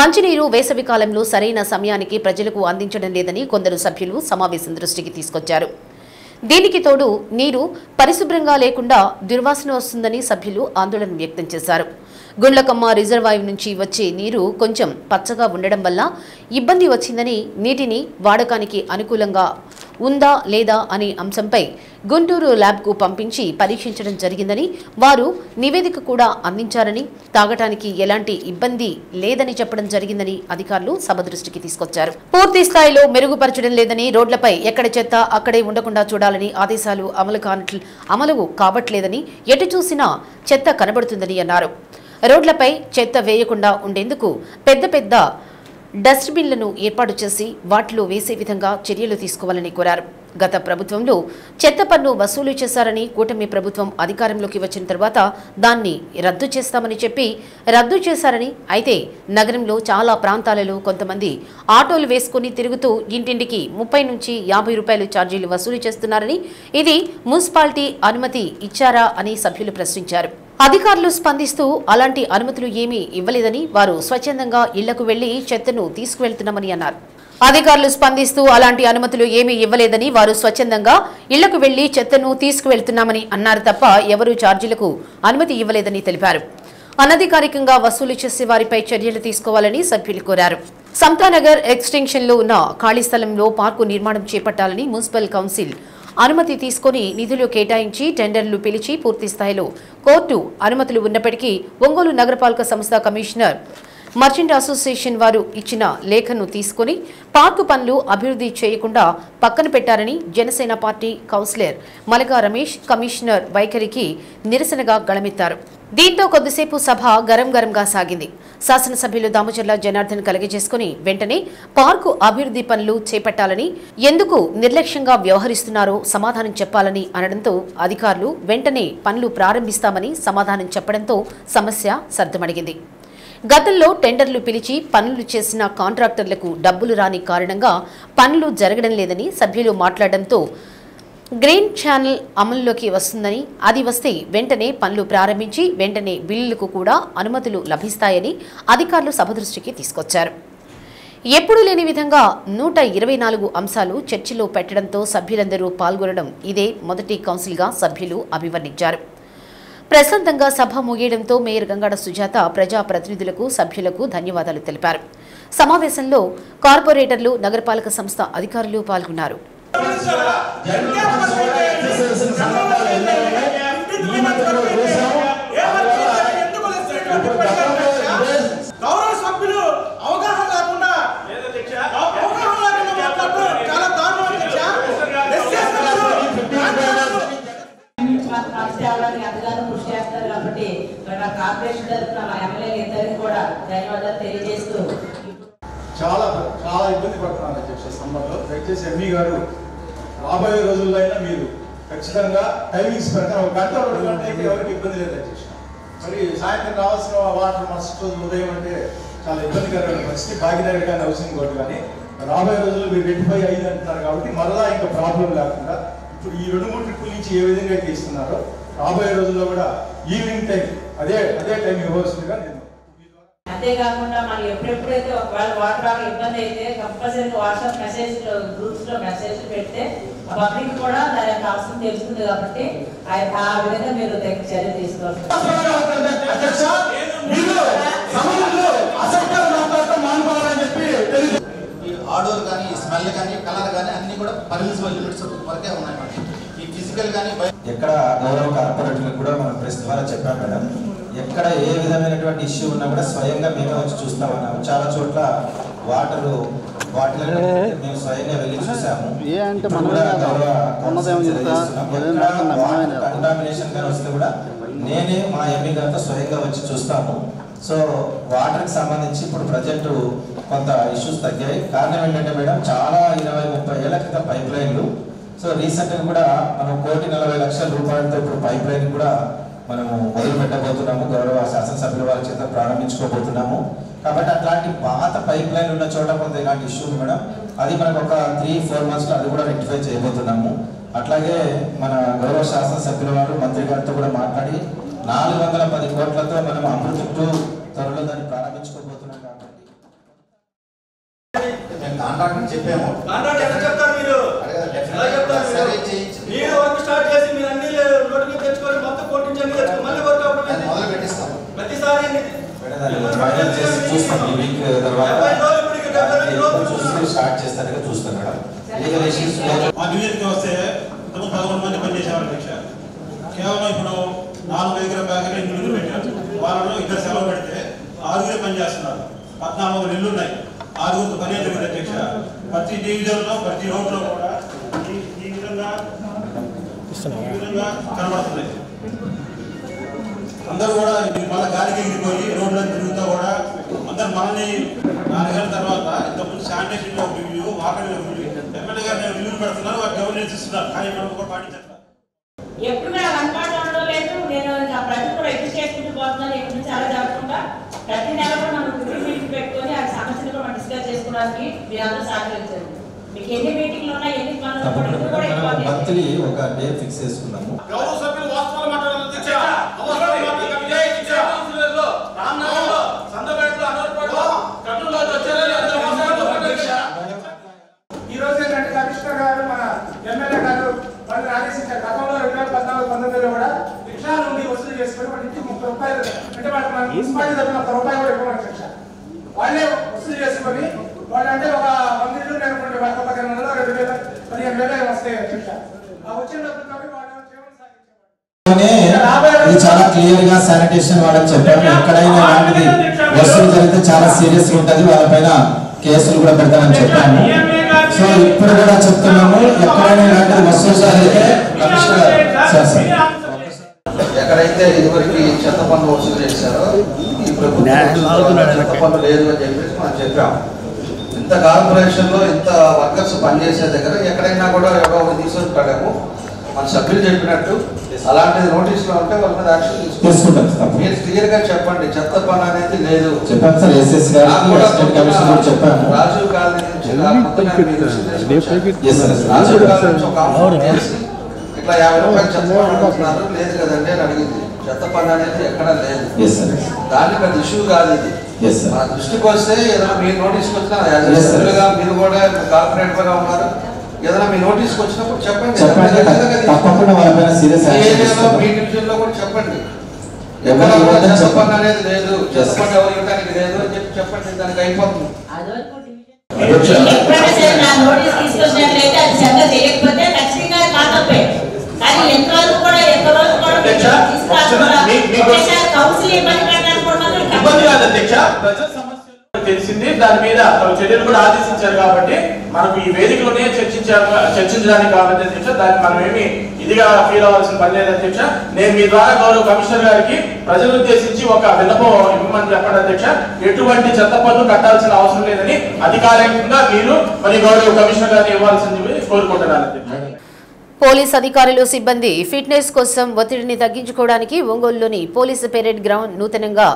మంచినీరు వేసవి కాలంలో సరైన సమయానికి ప్రజలకు అందించడం లేదని కొందరు సభ్యులు సమావేశం దృష్టికి తీసుకొచ్చారు. దీనికి తోడు నీరు పరిశుభ్రంగా లేకుండా దుర్వాసన వస్తుందని సభ్యులు ఆందోళన వ్యక్తం చేశారు. గుండ్లకమ్మ రిజర్వాయర్ నుంచి వచ్చే నీరు కొంచెం పచ్చగా ఉండడం వల్ల ఇబ్బంది వచ్చిందని, నీటిని వాడకానికి అనుకూలంగా ఉందా లేదా అనే అంశంపై గుంటూరు ల్యాబ్కు పంపించి పరీక్షించడం జరిగిందని, వారు నివేదిక కూడా అందించారని, తాగటానికి ఎలాంటి ఇబ్బంది లేదని చెప్పడం జరిగిందని అధికారులు సభ దృష్టికి తీసుకొచ్చారు. పూర్తి స్థాయిలో మెరుగుపరచడం లేదని, రోడ్లపై ఎక్కడ చెత్త అక్కడే ఉండకుండా చూడాలని ఆదేశాలు అమలు కావట్లేదని, ఎటు చూసినా చెత్త కనబడుతుందని అన్నారు. రోడ్లపై చెత్త వేయకుండా ఉండేందుకు పెద్ద డస్ట్బిన్లను ఏర్పాటు చేసి వాటిలో వేసే విధంగా చర్యలు తీసుకోవాలని కోరారు. గత ప్రభుత్వంలో చెత్త పన్ను వసూలు చేశారని, కూటమి ప్రభుత్వం అధికారంలోకి వచ్చిన తర్వాత దాన్ని రద్దు చేస్తామని చెప్పి రద్దు చేశారని, అయితే నగరంలో చాలా ప్రాంతాలలో కొంతమంది ఆటోలు వేసుకుని తిరుగుతూ ఇంటింటికి 30 నుంచి 50 రూపాయలు ఛార్జీలు వసూలు చేస్తున్నారని, ఇది మున్సిపాలిటీ అనుమతి ఇచ్చారా అని సభ్యులు ప్రశ్నించారు. అధికారులు స్పందిస్తూ అలాంటి అనుమతులు ఏమీ ఇవ్వలేదని, వారు స్వచ్ఛందంగా ఇళ్లకు వెళ్లి చెత్తను తీసుకువెళ్తున్నామని అన్నారు. అధికారులు స్పందిస్తూ అలాంటి అనుమతులు ఏమీ ఇవ్వలేదని, వారు స్వచ్ఛందంగా ఇళ్లకు వెళ్లి చెత్తను తీసుకువెళ్తున్నామని అన్నారు తప్ప ఎవరూ ఛార్జీలకు అనుమతి ఇవ్వలేదని తెలిపారు. అనధికారికంగా వసూలు చేసే వారిపై చర్యలు తీసుకోవాలని సభ్యులు కోరారు. సమతానగర్ ఎక్స్టెన్షన్లో ఉన్న ఖాళీ స్థలంలో పార్కు నిర్మాణం చేపట్టాలని మున్సిపల్ కౌన్సిల్ అనుమతి తీసుకుని నిధులు కేటాయించి టెండర్లు పిలిచి పూర్తి స్థాయిలో కోర్టు అనుమతులు ఉన్నప్పటికీ ఒంగోలు నగరపాలక సంస్థ కమిషనర్ మర్చెంట్ అసోసియేషన్ వారు ఇచ్చిన లేఖను తీసుకుని పార్కు పనులు అభివృద్ధి చేయకుండా పక్కన పెట్టారని Janasena party councillor Malaga Ramesh commissioner వైఖరికి నిరసనగా గళమెత్తారు. దీంతో కొద్దిసేపు సభ గరంగా సాగింది. శాసనసభ్యులు దామచర్ల జనార్దన్ కలిగజేసుకుని వెంటనే పార్కు అభివృద్ధి పనులు చేపట్టాలని, ఎందుకు నిర్లక్ష్యంగా వ్యవహరిస్తున్నారో సమాధానం చెప్పాలని అనడంతో అధికారులు వెంటనే పనులు ప్రారంభిస్తామని సమాధానం చెప్పడంతో సమస్య సర్దుమణిగింది. గతంలో టెండర్లు పిలిచి పనులు చేసిన కాంట్రాక్టర్లకు డబ్బులు రాని కారణంగా పనులు జరగడం లేదని సభ్యులు మాట్లాడడంతో గ్రీన్ ఛానల్ అమల్లోకి వస్తుందని, అది వస్తే వెంటనే పనులు ప్రారంభించి వెంటనే బిల్లులకు కూడా అనుమతులు లభిస్తాయని అధికారులు సభ దృష్టికి తీసుకొచ్చారు. ఎప్పుడూ లేని విధంగా 124 అంశాలు చర్చలో పెట్టడంతో సభ్యులందరూ పాల్గొనడం ఇదే మొదటి కౌన్సిల్గా సభ్యులు అభివర్ణించారు. ప్రశాంతంగా సభ ముగియడంతో మేయర్ గంగాడ సుజాత ప్రజాప్రతినిధులకు సభ్యులకు ధన్యవాదాలు తెలిపారు. సమావేశంలో కార్పొరేటర్లు, నగరపాలక సంస్థ అధికారులు పాల్గొన్నారు. చాలా ఇబ్బంది పడుతున్నారు అధ్యక్ష సమ్మర్లో. దయచేసి ఎంఈ గారు రాబోయే రోజుల్లో అయినా మీరు ఖచ్చితంగా టైమింగ్స్ ప్రకారం 1 గంట 2 గంటలు అయితే ఎవరికి ఇబ్బంది లేదు అధ్యక్ష. మరి సాయంత్రం రావాల్సిన వాటర్ మరుసటి రోజు ఉదయం అంటే చాలా ఇబ్బందికరమైన పరిస్థితి. భాగ్యనగర్ కానీ హౌసింగ్ బోర్డు కానీ రాబోయే రోజుల్లో మీరు రెక్టిఫై అయ్యింది అంటున్నారు కాబట్టి మరలా ఇంకా ప్రాబ్లం లేకుండా ఇప్పుడు ఈ 2-3 ట్రిప్పుల నుంచి ఏ విధంగా అయితే ఇస్తున్నారో రాబోయే రోజుల్లో కూడా ఈవినింగ్ టైం అదే టైం ఇవ్వాల్సిందిగా నేను. అంతేకాకుండా మనం ఎప్పుడెప్పుడైతే ఒకవేళ వాటర్ రాక ఇబ్బంది అయితే కంపల్సరీగా వాట్సాప్ మెసేజ్ గ్రూప్స్ లో మెసేజ్ పెడితే ఆ పబ్లిక్ కూడా దాని యొక్క అవసరం తెలుస్తుంది కాబట్టి ఆ విధంగా మీరు చర్య తీసుకోవాలి. ఆడోర్ కానీ స్మెల్ కానీ కలర్ కానీ అన్ని కూడా పర్మిసిబుల్ లిమిట్స్ వరకే ఉన్నాయి. ఈ ఫిజికల్ కానీ ఎక్కడ గౌరవ కార్పొరేటర్లకు కూడా మనం ప్రెస్ ద్వారా చెప్పాం మేడం. ఎక్కడ ఏ విధమైనటువంటి ఇష్యూ ఉన్నా కూడా స్వయంగా మేమే వచ్చి చూస్తామన్నాము. చాలా చోట్ల వాటర్ బాటిల్ మేము స్వయంగా వెళ్ళి చూసాము. కంటామినేషన్ కానీ వస్తే కూడా నేనే మా ఎంఈ గారితో స్వయంగా వచ్చి చూస్తాము. సో వాటర్కి సంబంధించి ఇప్పుడు ప్రజెంట్ కొంత ఇష్యూస్ తగ్గాయి. కారణం ఏంటంటే మేడం చాలా 20-30 ఏళ్ల క్రితం పైప్ లైన్లు. సో రీసెంట్గా కూడా మనం 1,40,00,000 రూపాయలతో ఇప్పుడు పైప్ లైన్ కూడా మనము మొదలు పెట్టబోతున్నాము. గౌరవ శాసనసభ్యుల వారి చేత ప్రారంభించుకోబోతున్నాము. కాబట్టి అట్లాంటి పాత పైప్ లైన్ ఉన్న చోట కొంత ఇలాంటి ఇష్యూ ఉంది మేడం. అది మనకు ఒక 3-4 monthsలో అది కూడా రెక్టిఫై చేయబోతున్నాము. అట్లాగే మన గౌరవ శాసనసభ్యుల వారు మంత్రి గారితో కూడా మాట్లాడి 410 కోట్లతో మనం అమృత్ 2 త్వరలో దాన్ని ప్రారంభించుకోబోతున్నాం. కాబట్టి కాంట్రాక్ట్ చెప్పాము. స్టార్ట్ చేస్తారుగా చూస్తాం మేడం. మా డివిజన్కి వస్తే 11 మంది పనిచేసేవారు అధ్యక్ష. కేవలం ఇప్పుడు 4 బ్యాగులు 8 పెట్టారు. వాళ్ళలో 2 సెలవు పెడితే 6 పనిచేస్తున్నారు. 14 ఇళ్ళు ఉన్నాయి. 6 పని జరిగింది అధ్యక్ష. ప్రతి డివిజన్లో ప్రతి రోడ్లో కూడా ఈ విధంగా కనబడుతుంది. అందరూ కూడా మళ్ళీ గాలికి ఎగిరిపోయి రోడ్లను తిరుగుతూ కూడా అందరు మనల్ని 4 గంటల తర్వాత ఇంతకుముందు sanitation review, water review, MLA గారు రివ్యూ పెడుతున్నారు. వాటి గవర్నెన్స్ ఇస్తున్నారు. కానీ మనం కూడా పాటించారు. ఎప్పుడు కూడా అందుబాటులో ఉండడం లేదు. నేను ప్రజలు కూడా ఎక్కువ చేసుకుంటూ పోతున్నాను. ఎక్కడి నుంచి అలా జరగకుండా ప్రతి నెల కూడా మనం మీటింగ్ పెట్టుకొని ఆ సమస్యలు కూడా మనం డిస్కస్ చేసుకోవడానికి మీరు అందరూ సహకరించారు. మీకు ఎన్ని మీటింగ్లు ఉన్నాయి, ఎన్ని పనులు మంత్లీ ఒక డే ఫిక్స్ చేసుకున్నాము. గౌరవ సభ్యులు వాస్తవాలు మాట్లాడాలి అధ్యక్ష. ఈ రోజు ఏంటంటే కమిషనర్ గారు మన ఎమ్మెల్యే గారు వాళ్ళు ఆదేశించారు. గతంలో 2014-19లో కూడా రిక్షా నుండి వసూలు చేసుకుని వాటి నుంచి 30 రూపాయలు అంటే వాళ్ళకి మనం క్లియర్గా శానిటేషన్ వాళ్ళకి చెప్పాము. ఎక్కడైనా ఇలాంటిది వస్తువులు జరిగితే చాలా సీరియస్గా ఉంటుంది, వాళ్ళపైన కేసులు కూడా పెడతామని చెప్పాము. సో ఇప్పుడు కూడా చెప్తున్నాము, ఎక్కడైనా ఇలాంటిది వస్తువులు జరిగితే ఎక్కడైతే ఇదివరకు చెత్త పన్ను వసూలు చేశారో ఈ ప్రభుత్వం చెత్త పన్ను లేదు అని చెప్పేసి మనం చెప్పాము. ఇంత కార్పొరేషన్లో ఇంత వర్కర్స్ పనిచేసే దగ్గర ఎక్కడైనా కూడా ఎవరో తీసుకొని పడాము. మన సభ్యులు చెప్పినట్టు అలాంటిది నోటీసులో ఉంటే వాళ్ళ మీద యాక్షన్ తీసుకుంటాం. మీరు క్లియర్ గా చెప్పండి, చెత్త పన్ను అనేది లేదు. రాజీవ్ కాలనీ నుంచి రాజీవ్ కాలనీ నుంచి ఒక ఇట్లా 50 రూపాయలు చెత్త పన్ను అడుగుతున్నారు, లేదు కదండి అని అడిగింది. చెత్త పన్ను అనేది ఎక్కడా లేదు, దాన్ని పెద్ద ఇష్యూ కాదు. ఇది మన దృష్టికి వస్తే ఏదైనా మీరు నోటీస్కి వచ్చినా మీరు కూడా కార్పొరేటర్ గా ఉన్నారు, ఏదైనా మీ నోటీస్కి వచ్చినప్పుడు చెప్పండి. మీ డివిజన్ లో కూడా చెప్పండి, ఎక్కడ చెత్త పన్ను అనేది లేదు, చెత్త పన్ను ఎవరు ఇవ్వడానికి లేదు అని చెప్పి చెప్పండి, దానికి అయిపోతుంది. తెలిసింది, దాని మీద చర్యలు కూడా ఆదేశించారు. కాబట్టి మనకు ఈ వేదికలోనే చర్చించడానికి కాబట్టి అధ్యక్ష దాన్ని మనం ఏమి ఇదిగా ఫీల్ అవ్వాల్సిన పని లేదు అధ్యక్ష. నేను మీ ద్వారా గౌరవ కమిషనర్ గారికి ప్రజలు ఉద్దేశించి ఒక విన్నపం ఇవ్వమని చెప్పండి అధ్యక్ష. ఎటువంటి చెత్త పన్ను కట్టాల్సిన అవసరం లేదని అధికారికంగా మీరు మరి గౌరవ కమిషనర్ గారిని ఇవ్వాల్సింది కోరుకుంటున్నాను అధ్యక్ష. పోలీస్ అధికారులు సిబ్బంది ఫిట్నెస్ కోసం ఒత్తిడిని తగ్గించుకోవడానికి ఒంగోలులోని పోలీసు పెరేడ్ గ్రౌండ్ నూతనంగా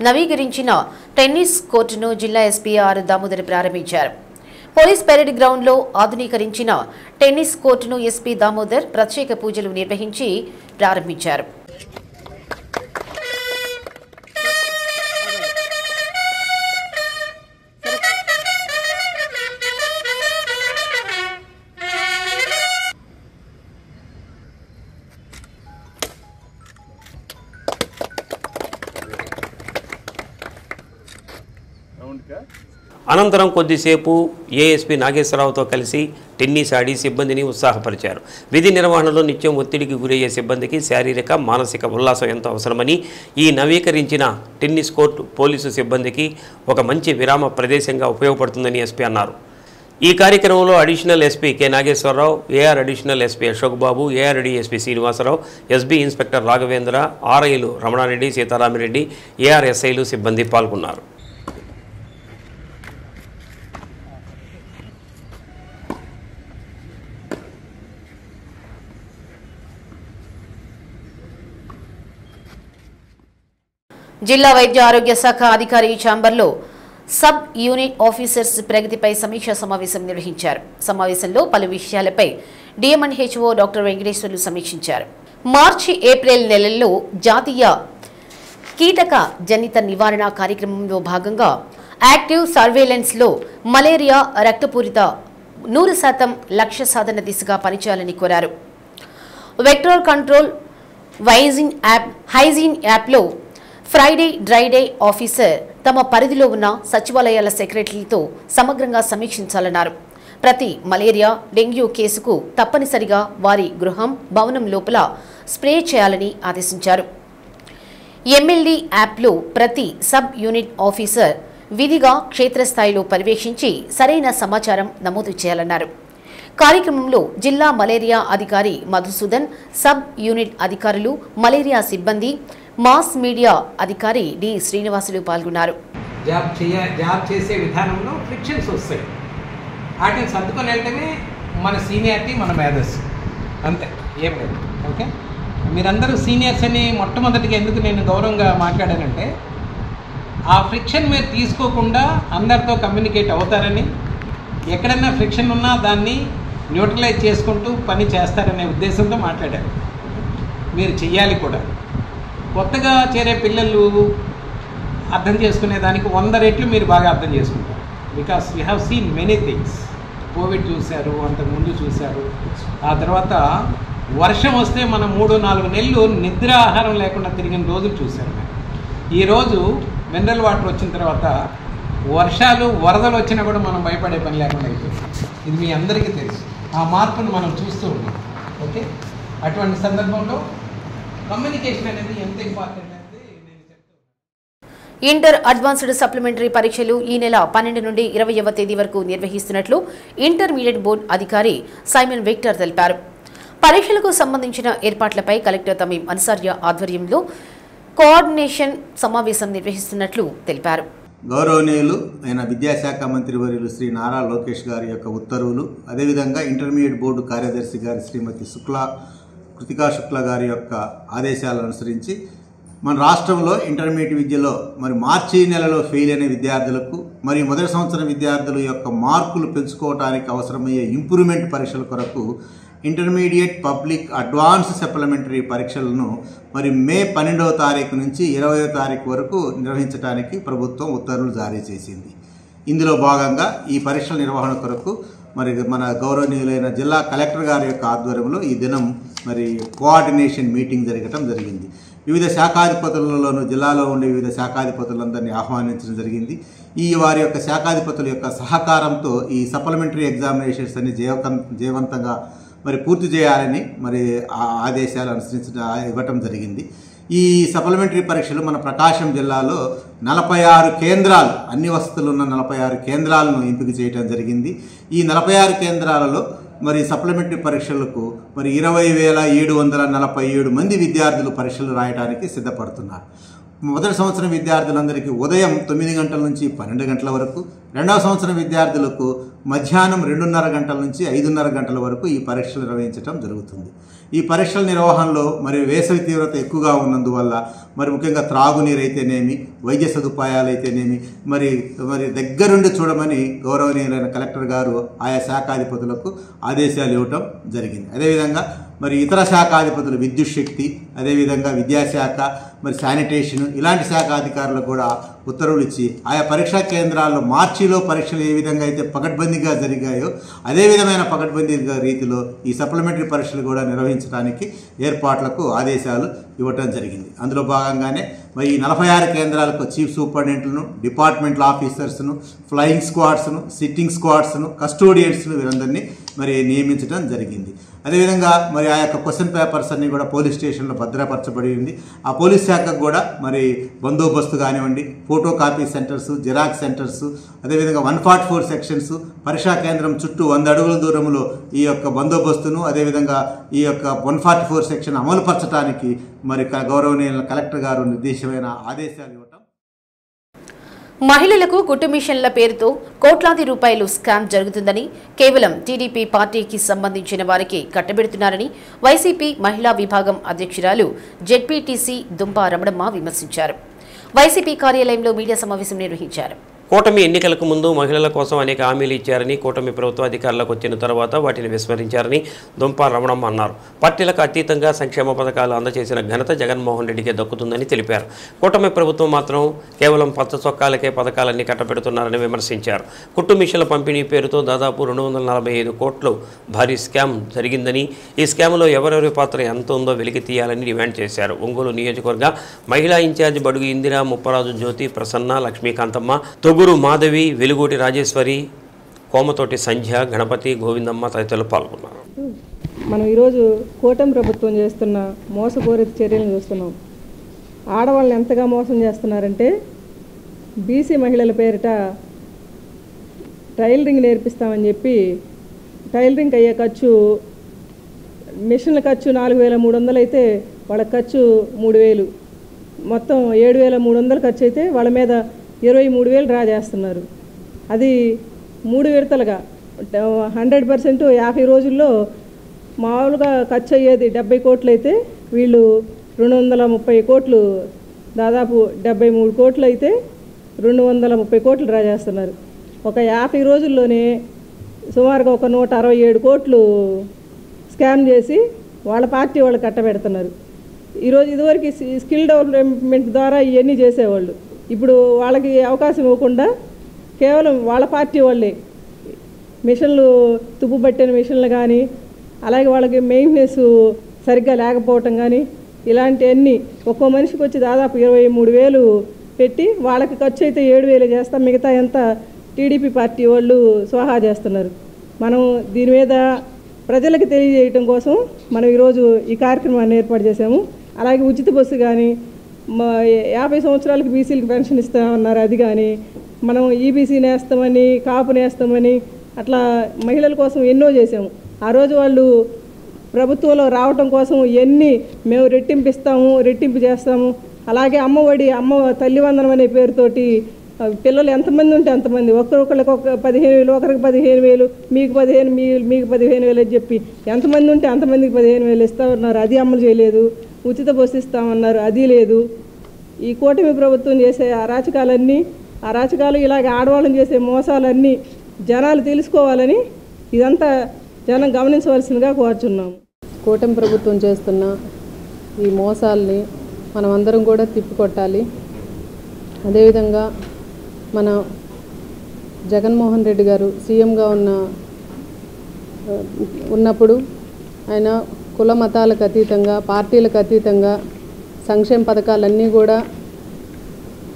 నవీకరించిన టెన్నిస్ కోర్టును జిల్లా ఎస్పీ ఆర్ దామోదర్ ప్రారంభించారు. పోలీస్ పెరేడ్ గ్రౌండ్లో ఆధునీకరించిన టెన్నిస్ కోర్టును ఎస్పీ దామోదర్ ప్రత్యేక పూజలు నిర్వహించి ప్రారంభించారు. అనంతరం కొద్దిసేపు ఏఎస్పీ నాగేశ్వరరావుతో కలిసి టెన్నిస్ ఆడి సిబ్బందిని ఉత్సాహపరిచారు. విధి నిర్వహణలో నిత్యం ఒత్తిడికి గురయ్యే సిబ్బందికి శారీరక మానసిక ఉల్లాసం ఎంతో అవసరమని, ఈ నవీకరించిన టెన్నిస్ కోర్టు పోలీసు సిబ్బందికి ఒక మంచి విరామ ప్రదేశంగా ఉపయోగపడుతుందని ఎస్పీ అన్నారు. ఈ కార్యక్రమంలో additional SP K Nageswararao, AR additional SP Ashok Babu, AR DSP Srinivasarao, SB inspector Raghavendra, ఆర్ఐలు రమణారెడ్డి, సీతారామిరెడ్డి, ఏఆర్ ఎస్ఐలు సిబ్బంది పాల్గొన్నారు. జిల్లా వైద్య ఆరోగ్య శాఖ అధికారి ఛాంబర్లో సబ్ యూనిట్ ఆఫీసర్స్ ప్రగతిపై సమీక్షా సమావేశం నిర్వహించారు. సమావేశంలో పలు విషయాలపై డిఎంఎన్హెచ్ఓ డాక్టర్ వెంకటేశ్వర్లు సమీక్షించారు. మార్చి ఏప్రిల్ నెలల్లో జాతీయ కీటక జనిత నివారణ కార్యక్రమంలో భాగంగా యాక్టివ్ సర్వేలెన్స్లో మలేరియా రక్తపూరిత 100% లక్ష్య సాధన దిశగా పనిచేయాలని కోరారు. వెక్టర్ కంట్రోల్ హైజీన్ యాప్లో ఫ్రైడే డ్రైడే ఆఫీసర్ తమ పరిధిలో ఉన్న సచివాలయాల సెక్రటరీలతో సమగ్రంగా సమీక్షించాలన్నారు. ప్రతి మలేరియా డెంగ్యూ కేసుకు తప్పనిసరిగా వారి గృహం భవనం లోపల స్ప్రే చేయాలని ఆదేశించారు. ఎంఎల్డీ యాప్లో ప్రతి సబ్ యూనిట్ ఆఫీసర్ విధిగా క్షేత్రస్థాయిలో పర్యవేక్షించి సరైన సమాచారం నమోదు చేయాలన్నారు. కార్యక్రమంలో జిల్లా మలేరియా అధికారి మధుసూదన్, సబ్ యూనిట్ అధికారులు, మలేరియా సిబ్బంది, మాస్ మీడియా అధికారి డి శ్రీనివాసులు పాల్గొన్నారు. జాబ్ చేసే విధానంలో ఫ్రిక్షన్స్ వస్తాయి, వాటిని సర్దుకొని వెళ్తేనే మన సీనియారిటీ, మన మేధస్సు, అంతే, ఏం లేదు. ఓకే, మీరందరూ సీనియర్స్ అని మొట్టమొదటిగా ఎందుకు నేను గౌరవంగా మాట్లాడానంటే, ఆ ఫ్రిక్షన్ మీరు తీసుకోకుండా అందరితో కమ్యూనికేట్ అవుతారని, ఎక్కడైనా ఫ్రిక్షన్ ఉన్నా దాన్ని న్యూట్రలైజ్ చేసుకుంటూ పని చేస్తారనే ఉద్దేశంతో మాట్లాడారు. మీరు చెయ్యాలి కూడా. కొత్తగా చేరే పిల్లలు అర్థం చేసుకునే దానికి 100 రెట్లు మీరు బాగా అర్థం చేసుకుంటారు. Because you have seen many things. Covid చూశారు, అంతకుముందు చూశారు, ఆ తర్వాత వర్షం వస్తే మనం 3-4 నెలలు నిద్ర ఆహారం లేకుండా తిరిగిన రోజులు చూశారు. ఈరోజు మినరల్ వాటర్ వచ్చిన తర్వాత వర్షాలు వరదలు వచ్చినా కూడా మనం భయపడే పని లేకుండా అయిపోయింది. ఇది మీ అందరికీ తెలుసు. ఆ మార్పును మనం చూస్తూ ఉన్నాం. ఓకే, అటువంటి సందర్భంలో కమ్యూనికేషన్ అనేది ఎంత ఇంపార్టెంట్ అనేది నేను చెప్తాను. ఇంటర్ అడ్వాన్స్డ్ సప్లిమెంటరీ పరీక్షలు ఈ నెల 12 నుండి 20వ తేదీ వరకు నిర్వహిస్తున్నట్లు ఇంటర్మీడియట్ బోర్డు అధికారి సైమన్ విక్టర్ తెలిపారు. పరీక్షలకు సంబంధించిన ఏర్పాట్లపై కలెక్టర్ తమీం అన్సారియా ఆధ్వర్యంలో కోఆర్డినేషన్ సమావేశం నిర్వహిస్తున్నట్లు తెలిపారు. గౌరవనీయులు అయిన విద్యాశాఖ మంత్రి వర్యులు శ్రీ నారా లోకేష్ గారి యొక్క ఉత్తర్వులు, అదేవిధంగా ఇంటర్మీడియట్ బోర్డు కార్యదర్శి గారి శ్రీమతి కృతికా శుక్లా గారి యొక్క ఆదేశాలను అనుసరించి మన రాష్ట్రంలో ఇంటర్మీడియట్ విద్యలో మార్చి నెలలో ఫెయిల్ అయిన విద్యార్థులకు మరియు మొదటి సంవత్సరం విద్యార్థుల యొక్క మార్కులు పెంచుకోవడానికి అవసరమయ్యే ఇంప్రూవ్మెంట్ పరీక్షల కొరకు ఇంటర్మీడియట్ పబ్లిక్ అడ్వాన్స్ సప్లిమెంటరీ పరీక్షలను మే 12వ తారీఖు నుంచి 20వ తారీఖు వరకు నిర్వహించడానికి ప్రభుత్వం ఉత్తర్వులు జారీ చేసింది. ఇందులో భాగంగా ఈ పరీక్షల నిర్వహణ కొరకు మన గౌరవనీయులైన జిల్లా కలెక్టర్ గారి యొక్క ఆధ్వర్యంలో ఈ దినం కోఆర్డినేషన్ మీటింగ్ జరగటం జరిగింది. వివిధ శాఖాధిపతులలోనూ జిల్లాలో ఉండే వివిధ శాఖాధిపతులందరినీ ఆహ్వానించడం జరిగింది. ఈ వారి యొక్క శాఖాధిపతుల యొక్క సహకారంతో ఈ సప్లిమెంటరీ ఎగ్జామినేషన్స్ అన్ని జయవంతంగా పూర్తి చేయాలని ఆదేశాలు ఇవ్వటం జరిగింది. ఈ సప్లిమెంటరీ పరీక్షలు మన ప్రకాశం జిల్లాలో 46 కేంద్రాలు, అన్ని వసతులు ఉన్న 46 కేంద్రాలను ఎంపిక చేయడం జరిగింది. ఈ 46 కేంద్రాలలో సప్లిమెంటరీ పరీక్షలకు 20,747 మంది విద్యార్థులు పరీక్షలు రాయడానికి సిద్ధపడుతున్నారు. మొదటి సంవత్సరం విద్యార్థులందరికీ ఉదయం 9 గంటల నుంచి 12 గంటల వరకు, రెండవ సంవత్సరం విద్యార్థులకు మధ్యాహ్నం 2:30 గంటల నుంచి 5:30 గంటల వరకు ఈ పరీక్షలు నిర్వహించడం జరుగుతుంది. ఈ పరీక్షల నిర్వహణలో వేసవి తీవ్రత ఎక్కువగా ఉన్నందువల్ల ముఖ్యంగా త్రాగునీరు అయితేనేమి, వైద్య సదుపాయాలు అయితేనేమి దగ్గరుండి చూడమని గౌరవనీయులైన కలెక్టర్ గారు ఆయా శాఖాధిపతులకు ఆదేశాలు ఇవ్వటం జరిగింది. అదేవిధంగా ఇతర శాఖాధిపతులు విద్యుత్ శక్తి, అదేవిధంగా విద్యాశాఖ, శానిటేషన్ ఇలాంటి శాఖ అధికారులకు కూడా ఉత్తర్వులు ఇచ్చి ఆయా పరీక్షా కేంద్రాల్లో మార్చిలో పరీక్షలు ఏ విధంగా అయితే పకడ్బందీగా జరిగాయో అదే విధమైన పకడ్బందీగా రీతిలో ఈ సప్లిమెంటరీ పరీక్షలు కూడా నిర్వహించడానికి ఏర్పాట్లకు ఆదేశాలు ఇవ్వటం జరిగింది. అందులో భాగంగానే ఈ 46 కేంద్రాలకు చీఫ్ సూపరింటెండెంట్లను, డిపార్ట్మెంటల్ ఆఫీసర్స్ను, ఫ్లయింగ్ స్క్వాడ్స్ను, సిట్టింగ్ స్క్వాడ్స్ను, కస్టోడియన్స్ను వీరందరినీ నియమించడం జరిగింది. అదేవిధంగా ఆ యొక్క క్వశ్చన్ పేపర్స్ అన్నీ కూడా పోలీస్ స్టేషన్లో భద్రపరచబడి ఉంది. ఆ పోలీస్ శాఖకు కూడా బందోబస్తు కానివ్వండి, photo copy centres, xerox centres, అదేవిధంగా 144 సెక్షన్స్, పరీక్షా కేంద్రం చుట్టూ 100 అడుగుల దూరంలో ఈ యొక్క బందోబస్తును, అదేవిధంగా ఈ యొక్క 144 సెక్షన్ అమలుపరచడానికి గౌరవనీయుల కలెక్టర్ గారు నిర్దేశమైన ఆదేశాలు ఇవ్వటం. మహిళలకు కుట్టు మిషన్ల పేరుతో కోట్లాది రూపాయలు స్కామ్ జరుగుతుందని, కేవలం టీడీపీ పార్టీకి సంబంధించిన వారికి కట్టబెడుతున్నారని వైసీపీ మహిళా విభాగం అధ్యక్షురాలు జెడ్పీటీసీ దుంపా రమణమ్మ విమర్శించారు. వైసీపీ కార్యాలయంలో మీడియా సమావేశం నిర్వహించారు. కూటమి ఎన్నికలకు ముందు మహిళల కోసం అనేక హామీలు ఇచ్చారని, కూటమి ప్రభుత్వ అధికారులకు వచ్చిన తర్వాత వాటిని విస్మరించారని దుంపా రమణమ్మ అన్నారు. పార్టీలకు అతీతంగా సంక్షేమ పథకాలు అందజేసిన ఘనత జగన్మోహన్ రెడ్డికే దక్కుతుందని తెలిపారు. కూటమి ప్రభుత్వం మాత్రం కేవలం పచ్చ చొక్కాలకే పథకాలన్నీ కట్టబెడుతున్నారని విమర్శించారు. కుట్టు మిషన్ల పంపిణీ పేరుతో దాదాపు 245 కోట్లు భారీ స్కామ్ జరిగిందని, ఈ స్కామ్లో ఎవరెవరి పాత్ర ఎంత ఉందో వెలికి తీయాలని డిమాండ్ చేశారు. ఒంగోలు నియోజకవర్గ మహిళా ఇన్ఛార్జి బడుగు ఇందిరా, ముప్పరాజు జ్యోతి, ప్రసన్న, లక్ష్మీకాంతమ్మ, తొగురు మాధవి, వెలుగోటి రాజేశ్వరి, కోమతోటి సంధ్య, గణపతి, గోవిందమ్మ తదితరులు పాల్గొన్నారు. మనం ఈరోజు కూటమి ప్రభుత్వం చేస్తున్న మోసపూరిత చర్యలను చూస్తున్నాం. ఆడవాళ్ళని ఎంతగా మోసం చేస్తున్నారంటే, బీసీ మహిళల పేరిట టైలరింగ్ నేర్పిస్తామని చెప్పి టైలరింగ్ అయ్యే ఖర్చు, మిషన్ల ఖర్చు 4,300 అయితే వాళ్ళ ఖర్చు 3,000, మొత్తం 7,300 ఖర్చు అయితే వాళ్ళ మీద 23,000 డ్రా చేస్తున్నారు. అది 3 విడతలుగా 100% 50 రోజుల్లో మామూలుగా ఖర్చు అయ్యేది 70 కోట్లు అయితే వీళ్ళు 230 కోట్లు, దాదాపు 73 కోట్లు అయితే 230 కోట్లు డ్రా చేస్తున్నారు. ఒక 50 రోజుల్లోనే సుమారుగా ఒక 167 కోట్లు స్కామ్ చేసి వాళ్ళ పార్టీ వాళ్ళు కట్టబెడుతున్నారు. ఈరోజు ఇదివరకు స్కిల్ డెవలప్మెంట్ ద్వారా ఇవన్నీ చేసేవాళ్ళు. ఇప్పుడు వాళ్ళకి అవకాశం ఇవ్వకుండా కేవలం వాళ్ళ పార్టీ వాళ్ళే మిషన్లు, తుప్పు పట్టిన మిషన్లు కానీ, అలాగే వాళ్ళకి మెయింటెనెన్స్ సరిగ్గా లేకపోవటం కానీ, ఇలాంటివన్నీ ఒక్కో మనిషికి వచ్చి దాదాపు 23,000 పెట్టి వాళ్ళకి ఖర్చు అయితే 7,000 చేస్తాం, మిగతా ఎంత టీడీపీ పార్టీ వాళ్ళు స్వాహా చేస్తున్నారు. మనం దీని మీద ప్రజలకు తెలియజేయటం కోసం మనం ఈరోజు ఈ కార్యక్రమాన్ని ఏర్పాటు చేశాము. అలాగే ఉచిత బస్సు కానీ 50 సంవత్సరాలకు బీసీలకు పెన్షన్ ఇస్తామన్నారు, అది కానీ మనం ఈబీసీ నేస్తామని కాపు నేస్తామని అట్లా మహిళల కోసం ఎన్నో చేసాము. ఆ రోజు వాళ్ళు ప్రభుత్వంలో రావటం కోసం మేము రెట్టింపు చేస్తాము. అలాగే అమ్మఒడి తల్లివందనం అనే పేరుతోటి పిల్లలు ఎంతమంది ఉంటే అంతమంది ఒకరికి 15,000, ఒకరికి 15,000, మీకు 15,000 అని చెప్పి ఎంతమంది ఉంటే అంతమందికి 15,000 ఇస్తామన్నారు, అది అమలు చేయలేదు. ఉచిత బస్సు ఇస్తామన్నారు, అది లేదు. ఈ కూటమి ప్రభుత్వం చేసే అరాచకాలు ఇలాగే ఆడవాళ్ళని చేసే మోసాలన్నీ జనాలు తెలుసుకోవాలని ఇదంతా జనం గమనించవలసిందిగా కోరుచున్నాము. కూటమి ప్రభుత్వం చేస్తున్న ఈ మోసాలని మనం అందరం కూడా తిప్పికొట్టాలి. అదేవిధంగా మన జగన్మోహన్ రెడ్డి గారు సీఎంగా ఉన్నప్పుడు ఆయన కుల మతాలకు అతీతంగా, పార్టీలకు అతీతంగా సంక్షేమ పథకాలన్నీ కూడా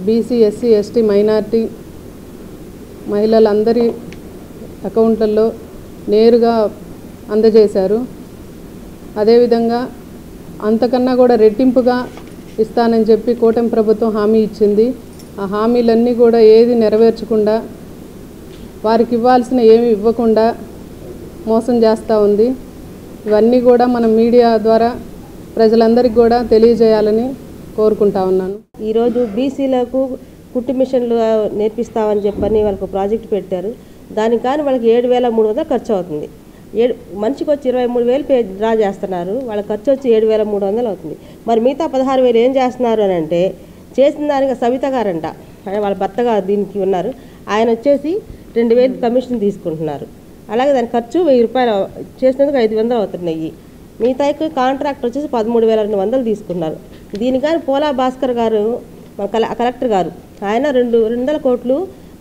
బీసీ, ఎస్సీ, ఎస్టీ, మైనార్టీ మహిళలందరి అకౌంట్లలో నేరుగా అందజేశారు. అదేవిధంగా అంతకన్నా కూడా రెట్టింపుగా ఇస్తానని చెప్పి కూటమి ప్రభుత్వం హామీ ఇచ్చింది. ఆ హామీలన్నీ కూడా ఏది నెరవేర్చకుండా, వారికి ఇవ్వాల్సిన ఏమి ఇవ్వకుండా మోసం చేస్తూ ఉంది. ఇవన్నీ కూడా మనం మీడియా ద్వారా ప్రజలందరికీ కూడా తెలియజేయాలని కోరుకుంటా ఉన్నాను. ఈరోజు బీసీలకు కుట్టు మిషన్లు నేర్పిస్తామని చెప్పని వాళ్ళకు ప్రాజెక్ట్ పెట్టారు. దానికి కానీ వాళ్ళకి 7,300 ఖర్చు అవుతుంది. మనిషికి వచ్చి 23,000 డ్రా చేస్తున్నారు, వాళ్ళ ఖర్చు వచ్చి 7,300 అవుతుంది. మరి మిగతా 16,000 ఏం చేస్తున్నారు అని అంటే, చేసిన దానికి సవిత గారంట, వాళ్ళ భర్త గారు దీనికి ఉన్నారు, ఆయన వచ్చేసి 2,000 కమిషన్ తీసుకుంటున్నారు. అలాగే దాని ఖర్చు 1,000 రూపాయలు చేసినందుకు 500 అవుతున్నాయి. మిగతా కాంట్రాక్ట్ వచ్చేసి 13,200 తీసుకున్నారు. దీనికని పోలా భాస్కర్ గారు కలెక్టర్ గారు ఆయన 200 కోట్లు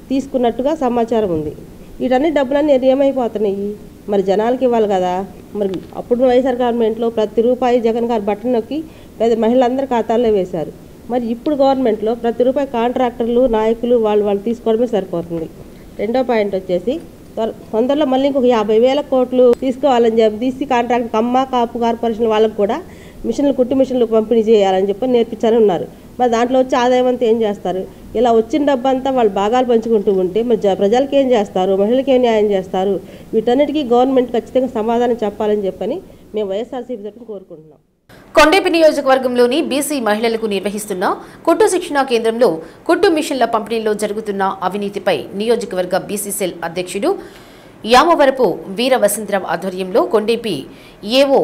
తీసుకున్నట్టుగా సమాచారం ఉంది. వీటన్ని డబ్బులన్నీ ఏమైపోతున్నాయి? మరి జనాలకి ఇవ్వాలి కదా. మరి అప్పుడు వైఎస్ఆర్ గవర్నమెంట్లో ప్రతి రూపాయి జగన్ గారు బట్టన్ నొక్కి మహిళలందరి ఖాతాల్లో వేశారు. మరి ఇప్పుడు గవర్నమెంట్లో ప్రతి రూపాయి కాంట్రాక్టర్లు, నాయకులు వాళ్ళు తీసుకోవడమే సరిపోతుంది. రెండో పాయింట్ వచ్చేసి తొందరలో మళ్ళీ ఇంకొక 50,000 కోట్లు తీసుకోవాలని చెప్పి తీసి కాంట్రాక్ట్ కాపు కార్పొరేషన్ వాళ్ళకు కూడా కుట్టు మిషన్లు పంపిణీ చేయాలని చెప్పి నేర్పించాలని ఉన్నారు. మరి దాంట్లో వచ్చి ఆదాయం అంతా ఏం చేస్తారు? ఇలా వచ్చిన డబ్బు అంతా వాళ్ళు భాగాలు పంచుకుంటూ ఉంటే మరి ప్రజలకి ఏం చేస్తారు? మహిళలకి ఏం న్యాయం చేస్తారు? వీటన్నిటికీ గవర్నమెంట్ ఖచ్చితంగా సమాధానం చెప్పాలని చెప్పని మేము వైఎస్ఆర్సీపీ తరఫున కోరుకుంటున్నాం. కొండేపి నియోజకవర్గంలోని బీసీ మహిళలకు నిర్వహిస్తున్న కుట్టు శిక్షణా కేంద్రంలో కుట్టు మిషన్ల పంపిణీలో జరుగుతున్న అవినీతిపై నియోజకవర్గ బీసీ సెల్ అధ్యక్షుడు యామవరపు వీర వసంతరావు ఆధ్వర్యంలో కొండేపి ఏవో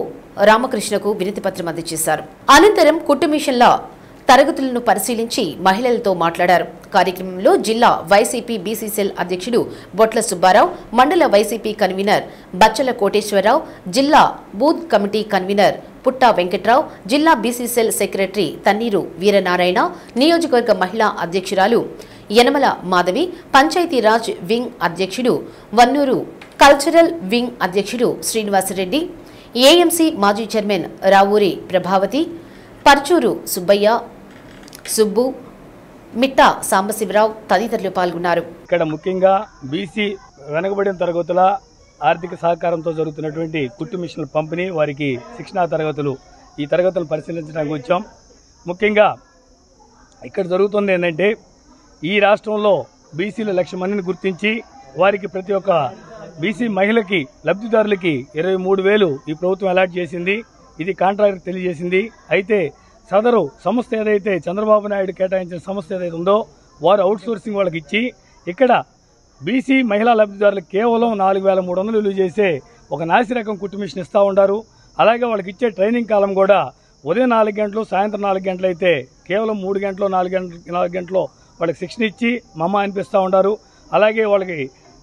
రామకృష్ణకు వినతిపత్రం అందజేశారు. అనంతరం కుట్టు మిషన్ల తరగతులను పరిశీలించి మహిళలతో మాట్లాడారు. కార్యక్రమంలో జిల్లా వైసీపీ బీసీ సెల్ అధ్యక్షుడు బొట్ల సుబ్బారావు, మండల వైసీపీ కన్వీనర్ బచ్చల కోటేశ్వరరావు, జిల్లా booth committee convener Putta Venkatrao, జిల్లా BC cell secretary Tanneeru Veeranarayana, నియోజకవర్గ మహిళా అధ్యక్షురాలు యనమల మాధవి, పంచాయతీరాజ్ వింగ్ అధ్యక్షుడు వన్నూరు, కల్చరల్ వింగ్ అధ్యక్షుడు శ్రీనివాసరెడ్డి, ఏఎంసీ మాజీ చైర్మన్ రావూరి ప్రభావతి, పర్చూరు సుబ్బయ్య, సుబ్బు, మిట్టా సాంబశివరావు తదితరులు పాల్గొన్నారు. ఇక్కడ ముఖ్యంగా బీసీ వెనుకబడిన తరగతుల ఆర్థిక సహకారంతో జరుగుతున్నటువంటి కుట్టు మిషన్ల పంపిణీ, వారికి శిక్షణా తరగతులు, ఈ తరగతులను పరిశీలించడానికి వచ్చాం. ముఖ్యంగా ఇక్కడ జరుగుతుంది ఏంటంటే, ఈ రాష్ట్రంలో బీసీల 1,00,000 మందిని గుర్తించి వారికి ప్రతి ఒక్క బీసీ మహిళకి లబ్ధిదారులకి 23,000 ఈ ప్రభుత్వం అలాట్ చేసింది. ఇది కాంట్రాక్ట్ తెలియజేసింది. అయితే సదరు సంస్థ ఏదైతే చంద్రబాబు నాయుడు కేటాయించిన సంస్థ ఏదైతే ఉందో వారు అవుట్సోర్సింగ్ వాళ్ళకి ఇచ్చి ఇక్కడ బీసీ మహిళా లబ్ధిదారులకు కేవలం 4,300 విలువ చేసే ఒక నాసిరకం కుట్టు మిషన్ ఇస్తూ ఉంటారు. అలాగే వాళ్ళకి ఇచ్చే ట్రైనింగ్ కాలం కూడా ఉదయం 4 గంటలు, సాయంత్రం 4 గంటలు అయితే కేవలం 3 గంటలు 4 గంటలు వాళ్ళకి శిక్షణ ఇచ్చి మమ్మ అనిపిస్తూ ఉంటారు. అలాగే వాళ్ళకి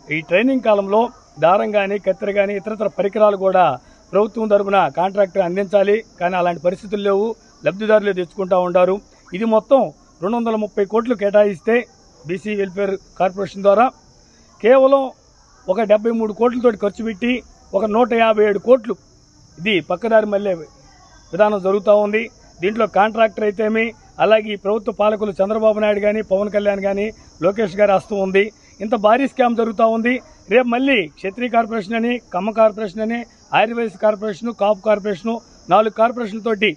ఈ ట్రైనింగ్ కాలంలో దారం కానీ, కత్తెర కానీ, ఇతరతర పరికరాలు కూడా ప్రభుత్వం తరఫున కాంట్రాక్టర్ అందించాలి. కానీ అలాంటి పరిస్థితులు లేవు, లబ్ధిదారులు తెచ్చుకుంటూ ఉంటారు. ఇది మొత్తం 230 కోట్లు కేటాయిస్తే బీసీ వెల్ఫేర్ కార్పొరేషన్ ద్వారా కేవలం ఒక 73 కోట్లతో ఖర్చు పెట్టి ఒక 157 కోట్లు ఇది పక్కదారి మళ్ళీ విధానం జరుగుతూ ఉంది. దీంట్లో కాంట్రాక్టర్ అయితేమి, అలాగే ఈ ప్రభుత్వ పాలకులు చంద్రబాబు నాయుడు కానీ, పవన్ కళ్యాణ్ కానీ, లోకేష్ గారి హస్తం ఉంది. ఇంత భారీ స్కామ్ జరుగుతూ ఉంది. రేపు మళ్ళీ క్షత్రియ కార్పొరేషన్ అని, కమ్మ కార్పొరేషన్ అని, ఆయుర్వేద కార్పొరేషన్, కాపు కార్పొరేషను, 4 కార్పొరేషన్లతోటి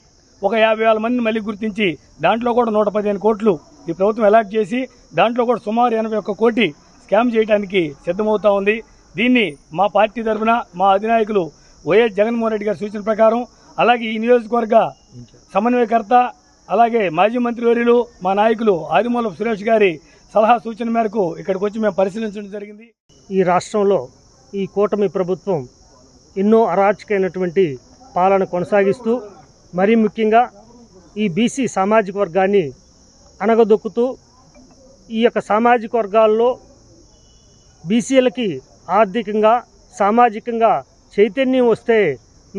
ఒక 50,000 మందిని మళ్ళీ గుర్తించి దాంట్లో కూడా 115 కోట్లు ఈ ప్రభుత్వం అలాట్ చేసి దాంట్లో కూడా సుమారు 81 కోటి స్కామ్ చేయడానికి సిద్ధమవుతా ఉంది. దీన్ని మా పార్టీ తరఫున మా అధినాయకులు వైఎస్ జగన్మోహన్ రెడ్డి గారి సూచన ప్రకారం, అలాగే ఈ నియోజకవర్గ సమన్వయకర్త, అలాగే మాజీ మంత్రివర్యులు మా నాయకులు ఆదిమూలపు సురేష్ గారి సలహా సూచన మేరకు ఇక్కడికి వచ్చి మేము పరిశీలించడం జరిగింది. ఈ రాష్ట్రంలో ఈ కూటమి ప్రభుత్వం ఎన్నో అరాచకమైనటువంటి పాలన కొనసాగిస్తూ మరీ ముఖ్యంగా ఈ బీసీ సామాజిక వర్గాన్ని అణగదొక్కుతూ ఈ యొక్క సామాజిక వర్గాల్లో బీసీలకి ఆర్థికంగా సామాజికంగా చైతన్యం వస్తే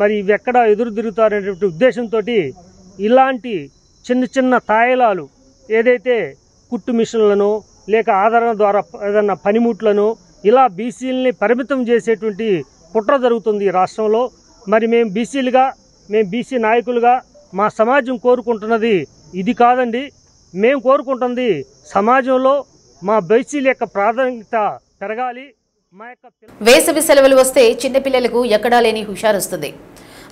మరి ఇవెక్కడ ఎదురు తిరుగుతారనేటువంటి ఉద్దేశంతో ఇలాంటి చిన్న చిన్న తాయిలాలు ఏదైతే కుట్టు మిషన్లను లేక ఆదరణ ద్వారా ఏదన్నా పనిముట్లను ఇలా బీసీలని పరిమితం చేసేటువంటి కుట్ర జరుగుతుంది ఈ రాష్ట్రంలో. మరి మేము బీసీలుగా, మేము బీసీ నాయకులుగా మా సమాజం కోరుకుంటున్నది ఇది కాదండి. మేము కోరుకుంటుంది సమాజంలో మా బీసీల యొక్క ప్రాధాన్యత పెరగాలి. వేసవి సెలవులు వస్తే చిన్నపిల్లలకు ఎక్కడా లేని హుషారొస్తుంది.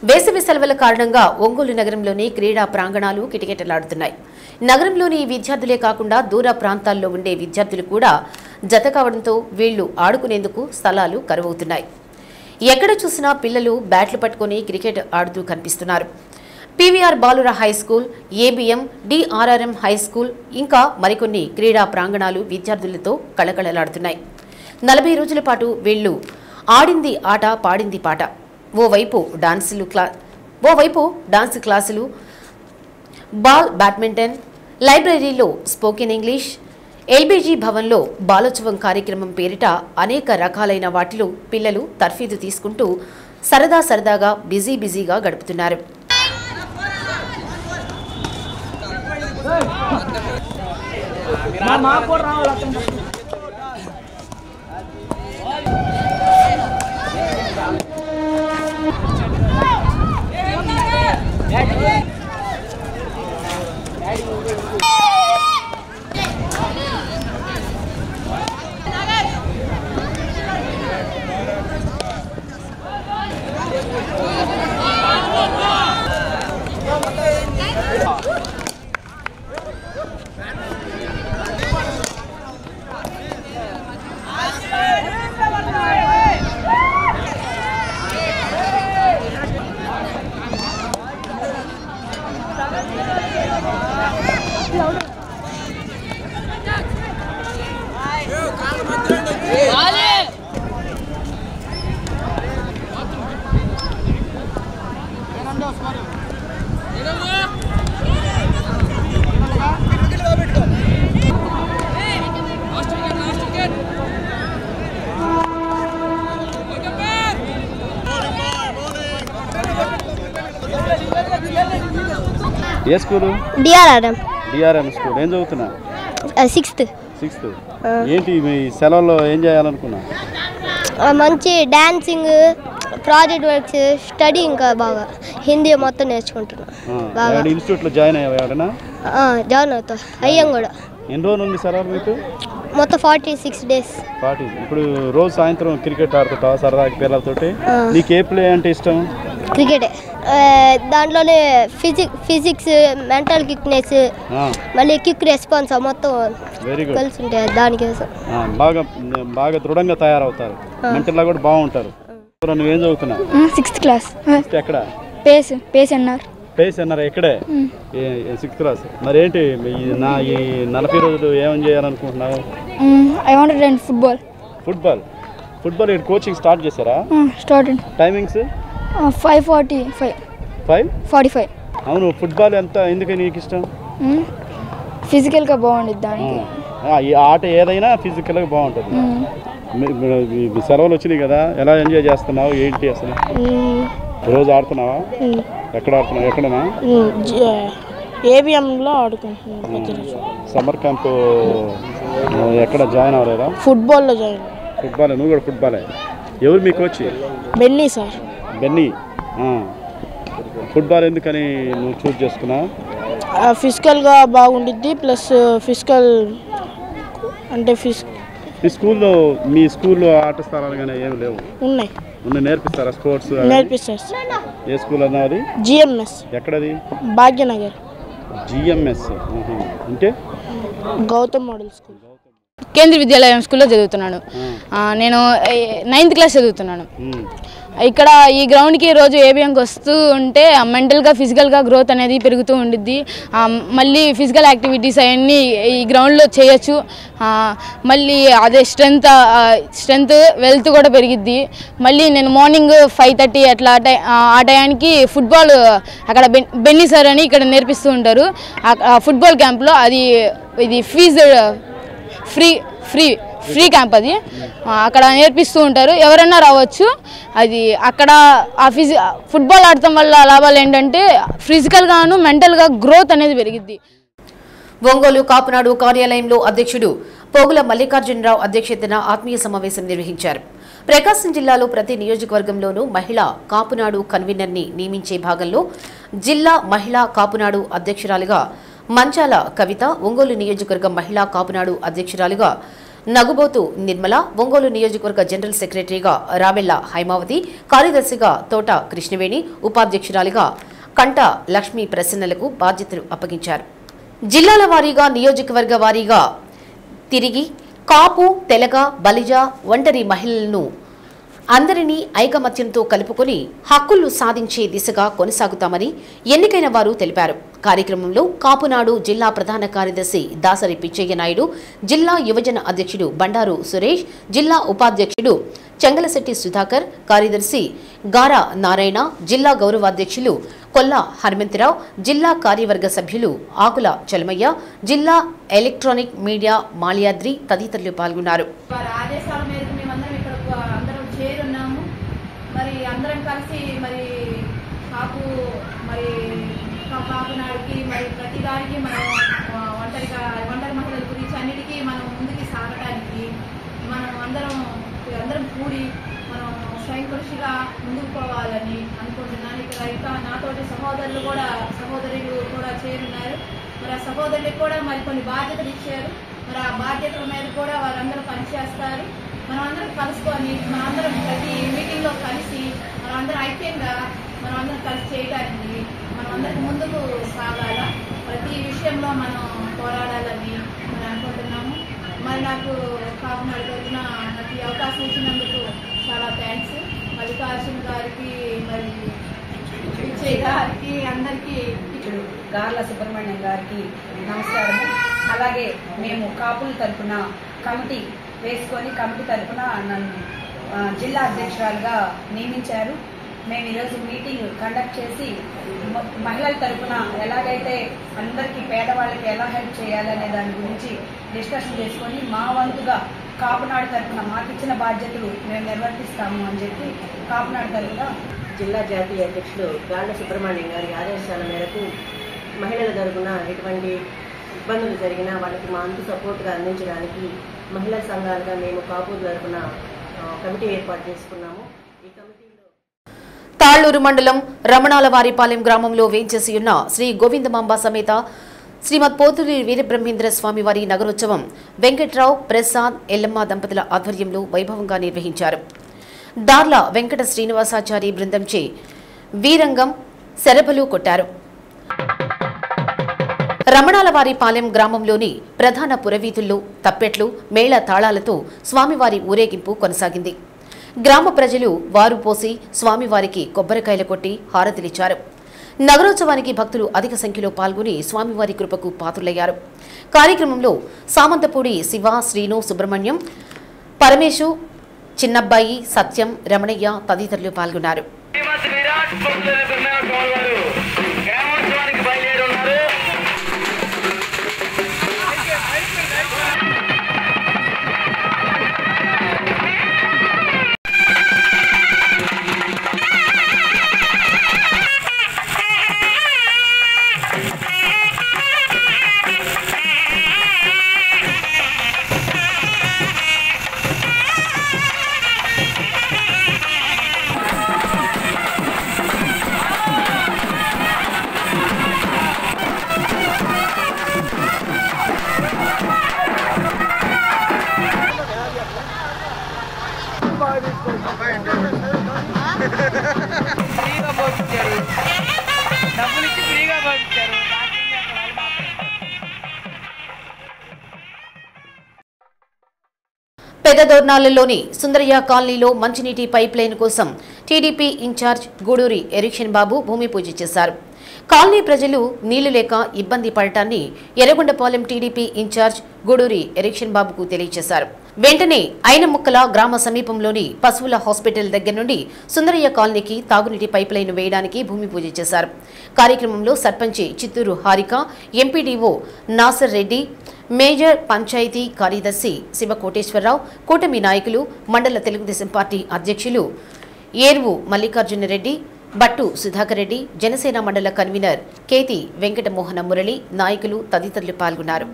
వేసవి సెలవుల కారణంగా ఒంగోలు నగరంలోని క్రీడా ప్రాంగణాలు కిటకిటలాడుతున్నాయి. నగరంలోని విద్యార్థులే కాకుండా దూర ప్రాంతాల్లో ఉండే విద్యార్థులు కూడా జత కావడంతో వీళ్లు ఆడుకునేందుకు స్థలాలు కరువవుతున్నాయి. ఎక్కడ చూసినా పిల్లలు బ్యాట్లు పట్టుకుని క్రికెట్ ఆడుతూ కనిపిస్తున్నారు. పీవీఆర్ బాలుర హైస్కూల్, ఏబీఎం, డిఆర్ఆర్ఎం హైస్కూల్ ఇంకా మరికొన్ని క్రీడా ప్రాంగణాలు విద్యార్థులతో కళకళలాడుతున్నాయి. 40 రోజుల పాటు వీళ్లు ఆడింది ఆట, పాడింది పాట. ఓవైపు డాన్స్ క్లాసులు, బాల్ బ్యాడ్మింటన్, లైబ్రరీలో స్పోకెన్ ఇంగ్లీష్, ఎల్బీజీ భవన్లో బాలోత్సవం కార్యక్రమం పేరిట అనేక రకాలైన వాటిలో పిల్లలు తర్ఫీదు తీసుకుంటూ సరదాగా బిజీగా గడుపుతున్నారు. ఏ స్కూలు? DRRM school. ఏం చదువుతున్నా? సిక్స్త్. ఏంటి మీ సెలవుల్లో ఏం చేయాలనుకున్నా? మంచి డాన్సింగ్, ప్రాజెక్ట్ వర్క్స్, స్టడీ, ఇంకా బాగా హిందీ మొత్తం నేర్చుకుంటున్నా. ఇన్స్టిట్యూట్లో జాయిన్ అయ్యావా? ఎవరైనా జాయిన్ అవుతా అయ్యాం కూడా. ఎన్ని రోజులు ఉంది సెలవు మీకు? మొత్తం 46 days. 40. ఇప్పుడు రోజు సాయంత్రం క్రికెట్ ఆడుతుంటావా సరదాగా పిల్లలతోటి? నీకు ఏ ప్లే అంటే ఇష్టం? క్రికెటే. దాంట్లోనే ఫిజిక్స్, మెంటల్ కిక్నెస్, మళ్ళీ కిక్ రెస్పాన్స్ మొత్తం కలిసి ఉంటాయి. దానికోసం బాగా దృఢంగా తయారవుతారు. మెంటల్గా కూడా బాగుంటారు. నువ్వేం చదువుతున్నావు? 6th class. ఎక్కడ? పేస్ అన్నారు. ఎక్కడే? 6th class. మరి ఏంటి ఈ 40 రోజులు ఏమేం చేయాలనుకుంటున్నావు? I want to run football. Football coaching start చేశారా? స్టార్టెడ్. టైమింగ్స్ 5:45. అవును. ఫుట్బాల్ ఎందుకు నీకు ఇష్టం? ఫిజికల్గా బాగుంటుంది దానికి. ఈ ఆట ఏదైనా ఫిజికల్గా బాగుంటుంది. సెలవులు వచ్చినాయి కదా, ఎలా ఎంజాయ్ చేస్తున్నావు? ఏంటి అసలు రోజు ఆడుతున్నావా? ఎక్కడ ఆడుతున్నావు? ఎక్కడనా? ఏబిఎంలో ఆడుకుంటున్నాను. సమ్మర్ క్యాంపు ఎక్కడ జాయిన్ అవ్వలేదా? ఫుట్బాల్లో జాయిన్. ఫుట్బాల్. నువ్వు కూడా ఫుట్బాలే. ఎవరు మీ coach? Benny sir. Benny. Football ఎందుకని నువ్వు చూస్ చేసుకున్నావు? ఫిజికల్గా బాగుండిద్ది, ప్లస్ ఫిజికల్ అంటే మీ స్కూల్లో ఆట స్థలాలు కానీ ఏమి లేవు? ఉన్నాయి. నేర్పిస్తారా స్పోర్ట్స్? నేర్పిస్తారు. ఏ స్కూల్ అన్నది? జిఎంఎస్. ఎక్కడది? భాగ్యనగర్. జిఎంఎస్ అంటే గౌతమ్ మోడల్ స్కూల్. కేంద్రీయ విద్యాలయం స్కూల్లో చదువుతున్నాను. నేను 9th క్లాస్ చదువుతున్నాను. ఇక్కడ ఈ గ్రౌండ్కి రోజు ఏబిఎంకి వస్తూ ఉంటే మెంటల్గా ఫిజికల్గా గ్రోత్ అనేది పెరుగుతూ ఉండిద్ది. మళ్ళీ ఫిజికల్ యాక్టివిటీస్ అవన్నీ ఈ గ్రౌండ్లో చేయొచ్చు. మళ్ళీ అదే స్ట్రెంత్ వెల్త్ కూడా పెరిగిద్ది. మళ్ళీ నేను మార్నింగ్ 5:30 అట్లా ఆ టయానికి ఫుట్బాల్ అక్కడ బెన్నీ సార్ అని ఇక్కడ నేర్పిస్తూ ఉంటారు. ఫుట్బాల్ క్యాంప్లో ఇది ఫ్రీ క్యాంప్. అది అక్కడ నేర్పిస్తూ ఉంటారు. ఎవరైనా రావచ్చు. అది అక్కడ ఫుట్బాల్ ఆడటం వల్ల లాభాలు ఏంటంటే ఫిజికల్గాను మెంటల్గా గ్రోత్ అనేది పెరిగిద్ది. ఒంగోలు కాపునాడు కార్యాలయంలో అధ్యక్షుడు పోగుల మల్లికార్జునరావు అధ్యక్షతన ఆత్మీయ సమావేశం నిర్వహించారు. ప్రకాశం జిల్లాలో ప్రతి నియోజకవర్గంలోనూ మహిళా కాపునాడు కన్వీనర్ని నియమించే భాగంలో జిల్లా మహిళా కాపునాడు అధ్యక్షురాలిగా మంచాల కవిత, ఒంగోలు నియోజకవర్గ మహిళా కాపునాడు అధ్యక్షురాలిగా నగుబోతు నిర్మల, ఒంగోలు నియోజకవర్గ జనరల్ సెక్రటరీగా రావెళ్ల హైమావతి, కార్యదర్శిగా తోట కృష్ణవేణి, ఉపాధ్యక్షురాలిగా కంట లక్ష్మీ ప్రసన్నలకు బాధ్యతలు అప్పగించారు. జిల్లాల వారీగా నియోజకవర్గ వారీగా తిరిగి కాపు, తెలగ, బలిజ, ఒంటరి మహిళలను అందరినీ ఐకమత్యంతో కలుపుకొని హక్కులు సాధించే దిశగా కొనసాగుతామని ఎన్నికైన వారు తెలిపారు. కార్యక్రమంలో కాపునాడు జిల్లా ప్రధాన కార్యదర్శి దాసరి పిచ్చయ్య నాయుడు, జిల్లా యువజన అధ్యక్షుడు బండారు సురేష్, జిల్లా ఉపాధ్యక్షుడు చెంగలశెట్టి సుధాకర్, కార్యదర్శి గారా నారాయణ, జిల్లా గౌరవాధ్యక్షులు కొల్లా హనుమంతరావు, జిల్లా కార్యవర్గ సభ్యులు ఆకుల చలమయ్య, జిల్లా ఎలక్ట్రానిక్ మీడియా మాల్యాద్రి తదితరులు పాల్గొన్నారు. మరి అందరం కలిసి కాపునాడికి ప్రతి దానికి మనం ఒంటరి మహిళల గురించి అన్నిటికీ మనం ముందుకి సాగడానికి మనం అందరం కూడి మనం స్వయం కృషిగా ముందుకు పోవాలని అనుకుంటున్నాను. ఇక్కడ ఇంకా నాతోటి సహోదరులు కూడా చేరున్నారు. మరి ఆ సహోదరులకు కూడా కొన్ని బాధ్యతలు ఇచ్చారు. మరి ఆ బాధ్యతల మీద కూడా వారందరూ పనిచేస్తారు. మనం అందరం కలుసుకొని మనందరం ప్రతి మీటింగ్లో కలిసి మనందరం ఐక్యంగా మనందరం కలిసి చేయడానికి మనమందరికి ముందుకు సాగాల, ప్రతి విషయంలో మనం పోరాడాలని అనుకుంటున్నాము. మరి నాకు కాపునాడు తరఫున నాకు ఈ అవకాశం ఇచ్చినందుకు చాలా థ్యాంక్స్. మల్లికార్జున గారికి, మరి విజయ్ గారికి, అందరికీ, గార్ల సుబ్రహ్మణ్యం గారికి నమస్కారం. అలాగే మేము కాపుల తరఫున కమిటీ వేసుకొని కమిటీ తరఫున నన్ను జిల్లా అధ్యక్షురాలుగా నియమించారు. మేము ఈరోజు మీటింగ్ కండక్ట్ చేసి మహిళల తరఫున ఎలాగైతే అందరికీ పేదవాళ్ళకి ఎలా హెల్ప్ చేయాలనే దాని గురించి డిస్కషన్ చేసుకొని మా వంతుగా కాపునాడు తరఫున మాకు ఇచ్చిన బాధ్యతలు మేము నిర్వర్తిస్తాము అని చెప్పి కాపునాడు తరఫున జిల్లా జాతీయ అధ్యక్షులు గార్ల సుబ్రహ్మణ్యం గారి ఆదేశాల మేరకు మహిళల తరఫున ఎటువంటి ఇబ్బందులు జరిగినా వాళ్ళకి మా అంతు సపోర్ట్గా అందించడానికి మహిళా సంఘాలుగా మేము కాపు తరఫున కమిటీ ఏర్పాటు చేసుకున్నాము. ఈ కమిటీలో తాళ్లూరు మండలం రమణాలవారిపాలెం గ్రామంలో వేంచేసి ఉన్న శ్రీ గోవిందమాంబ సమేత శ్రీమద్ పోతులి వీరబ్రహ్మేంద్ర స్వామివారి నగరోత్సవం వెంకట్రావు, ప్రసాద్, ఎల్లమ్మ దంపతుల ఆధ్వర్యంలో వైభవంగా నిర్వహించారు. దార్ల వెంకట శ్రీనివాసాచారి బృందంచే వీరంగం శరభలు కొట్టారు. రమణాలవారిపాలెం గ్రామంలోని ప్రధాన పురవీధుల్లో తప్పెట్లు, మేళ తాళాలతో స్వామివారి ఊరేగింపు కొనసాగింది. గ్రామ ప్రజలు వారు పోసి స్వామివారికి కొబ్బరికాయలు కొట్టి హారతిలిచ్చారు. నగరోత్సవానికి భక్తులు అధిక సంఖ్యలో పాల్గొని స్వామివారి కృపకు పాత్రులయ్యారు. కార్యక్రమంలో సామంతపూడి శివ, శ్రీను, సుబ్రహ్మణ్యం, పరమేశు, చిన్నబ్బాయి, సత్యం, రమణయ్య తదితరులు పాల్గొన్నారు. ఫ్రీగా పోషించారు, డబ్బులు ఇచ్చి ఫ్రీగా పోషించారు. పెదదోర్నాలలోని సుందరయ్య కాలనీలో మంచినీటి పైప్ లైన్ కోసం టీడీపీ ఇన్ఛార్జ్ గూడూరి ఎరిక్షన్ బాబు భూమి పూజ చేశారు. కాలనీ ప్రజలు నీళ్లు లేక ఇబ్బంది పడటాన్ని ఎర్రగొండపాలెం టీడీపీ ఇన్ఛార్జ్ గూడూరి ఎరిక్షన్ బాబుకు తెలియజేశారు. వెంటనే ఐనముక్కల గ్రామ సమీపంలోని పశువుల హాస్పిటల్ దగ్గర నుండి సుందరయ్య కాలనీకి తాగునీటి పైప్ లైన్ వేయడానికి భూమి పూజ చేశారు. కార్యక్రమంలో సర్పంచి చిత్తూరు హారిక, ఎంపీడీఓ నాసర్ రెడ్డి, మేజర్ పంచాయతీ కార్యదర్శి శివకోటేశ్వరరావు, కూటమి నాయకులు, మండల తెలుగుదేశం పార్టీ అధ్యక్షులు ఏర్వు మల్లికార్జునరెడ్డి, బట్టు సుధాకర్ రెడ్డి, జనసేన మండల కన్వీనర్ కేతి వెంకటమోహన మురళి, నాయకులు తదితరులు పాల్గొన్నారు.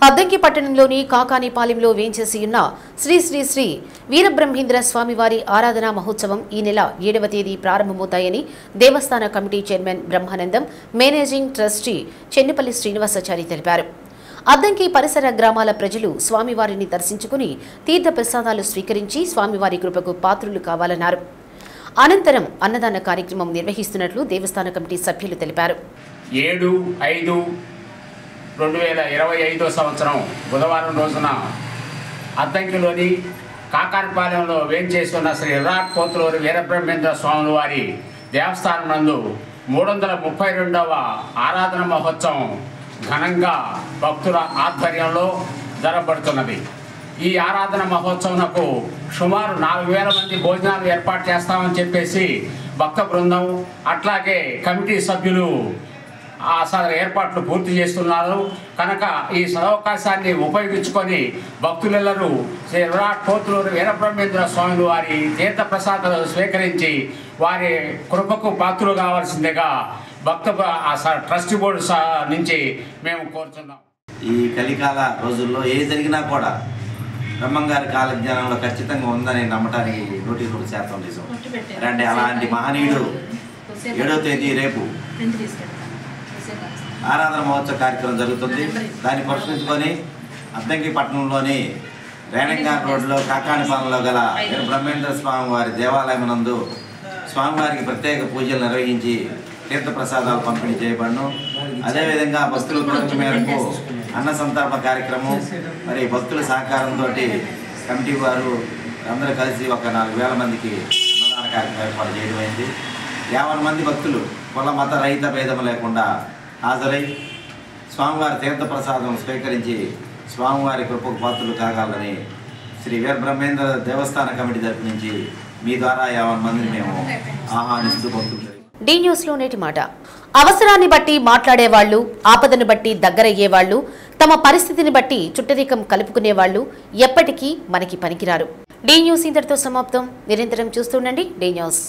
అద్దంకి పట్టణంలోని కాకానిపాలెంలో వేంచేసి ఉన్న శ్రీ శ్రీ శ్రీ వీరబ్రహ్మేంద్ర స్వామివారి ఆరాధనా మహోత్సవం ఈ నెల 7వ తేదీ ప్రారంభమవుతాయని దేవస్థాన committee chairman Brahmanandam, managing trustee Chennipalli Srinivasachari తెలిపారు. అద్దంకి పరిసర గ్రామాల ప్రజలు స్వామివారిని దర్శించుకుని తీర్థ ప్రసాదాలు స్వీకరించి స్వామివారి కృపకు పాత్రులు కావాలన్నారు. అనంతరం అన్నదాన కార్యక్రమం నిర్వహిస్తున్నట్లు దేవస్థాన కమిటీ సభ్యులు తెలిపారు. 7/5/2025 సంవత్సరం బుధవారం రోజున అద్దంకిలోని కాకానిపాలెంలో వేంచేసి ఉన్న శ్రీ విరాట్ పోతులూరి వీరబ్రహ్మేంద్ర స్వాముల వారి దేవస్థానం నందు 332వ ఆరాధన మహోత్సవం ఘనంగా భక్తుల ఆధ్వర్యంలో జరపబడుతున్నది. ఈ ఆరాధన మహోత్సవంకు సుమారు 4000 మంది భోజనాలు ఏర్పాటు చేస్తామని చెప్పేసి భక్త బృందం అట్లాగే కమిటీ సభ్యులు ఏర్పాట్లు పూర్తి చేస్తున్నారు. కనుక ఈ సదవకాశాన్ని ఉపయోగించుకొని భక్తులెల్లరూ శ్రీ విరాట్ పోతులూరి వీరబ్రహ్మేంద్ర స్వామి వారి తీర్థ ప్రసాదాలు స్వీకరించి వారి కృపకు పాత్రలు కావాల్సిందిగా భక్త ట్రస్టీ బోర్డు నుంచి మేము కోరుతున్నాం. ఈ కలికాల రోజుల్లో ఏ జరిగినా కూడా బ్రహ్మంగారి కాలజ్ఞానంలో ఖచ్చితంగా ఉందని నమ్మటానికి 100% నిజం. అంటే అలాంటి మహనీయుడు 7వ తేదీ రేపు ఆరాధన మహోత్సవ కార్యక్రమం జరుగుతుంది. దాన్ని పురస్కరించుకొని అద్దంకి పట్టణంలోని రేణంగాన్ రోడ్లో కాకానిపాలెంలో గల బ్రహ్మేంద్ర స్వామి వారి దేవాలయం నందు స్వామివారికి ప్రత్యేక పూజలు నిర్వహించి తీర్థ ప్రసాదాలు పంపిణీ చేయబడను. అదేవిధంగా భక్తుల కోరిక మేరకు అన్న సంతర్పణ కార్యక్రమం మరి భక్తుల సహకారంతో కమిటీ వారు అందరూ కలిసి ఒక 4000 మందికి అన్నదాన కార్యక్రమం ఏర్పాటు చేయడమైంది. 50 మంది భక్తులు కుల మత రహిత భేదం లేకుండా హాజరై స్వామివారి తీర్థ ప్రసాదం స్వీకరించి స్వామివారి కృపకు పాత్రలు కాగాలని శ్రీ వీరబ్రహ్మేంద్ర దేవస్థాన కమిటీ తరపు నుంచి మీ ద్వారా 50 మందిని మేము ఆహ్వానిస్తూ భక్తులు. డి న్యూస్లో నేటి మాట. అవసరాన్ని బట్టి మాట్లాడేవాళ్లు, ఆపదను బట్టి దగ్గరయ్యేవాళ్లు, తమ పరిస్థితిని బట్టి చుట్టరికం కలుపుకునేవాళ్లు ఎప్పటికీ మనకి పనికిరారు. డి న్యూస్ ఇంతటితో సమాప్తం. నిరంతరం చూస్తుండండి డి న్యూస్.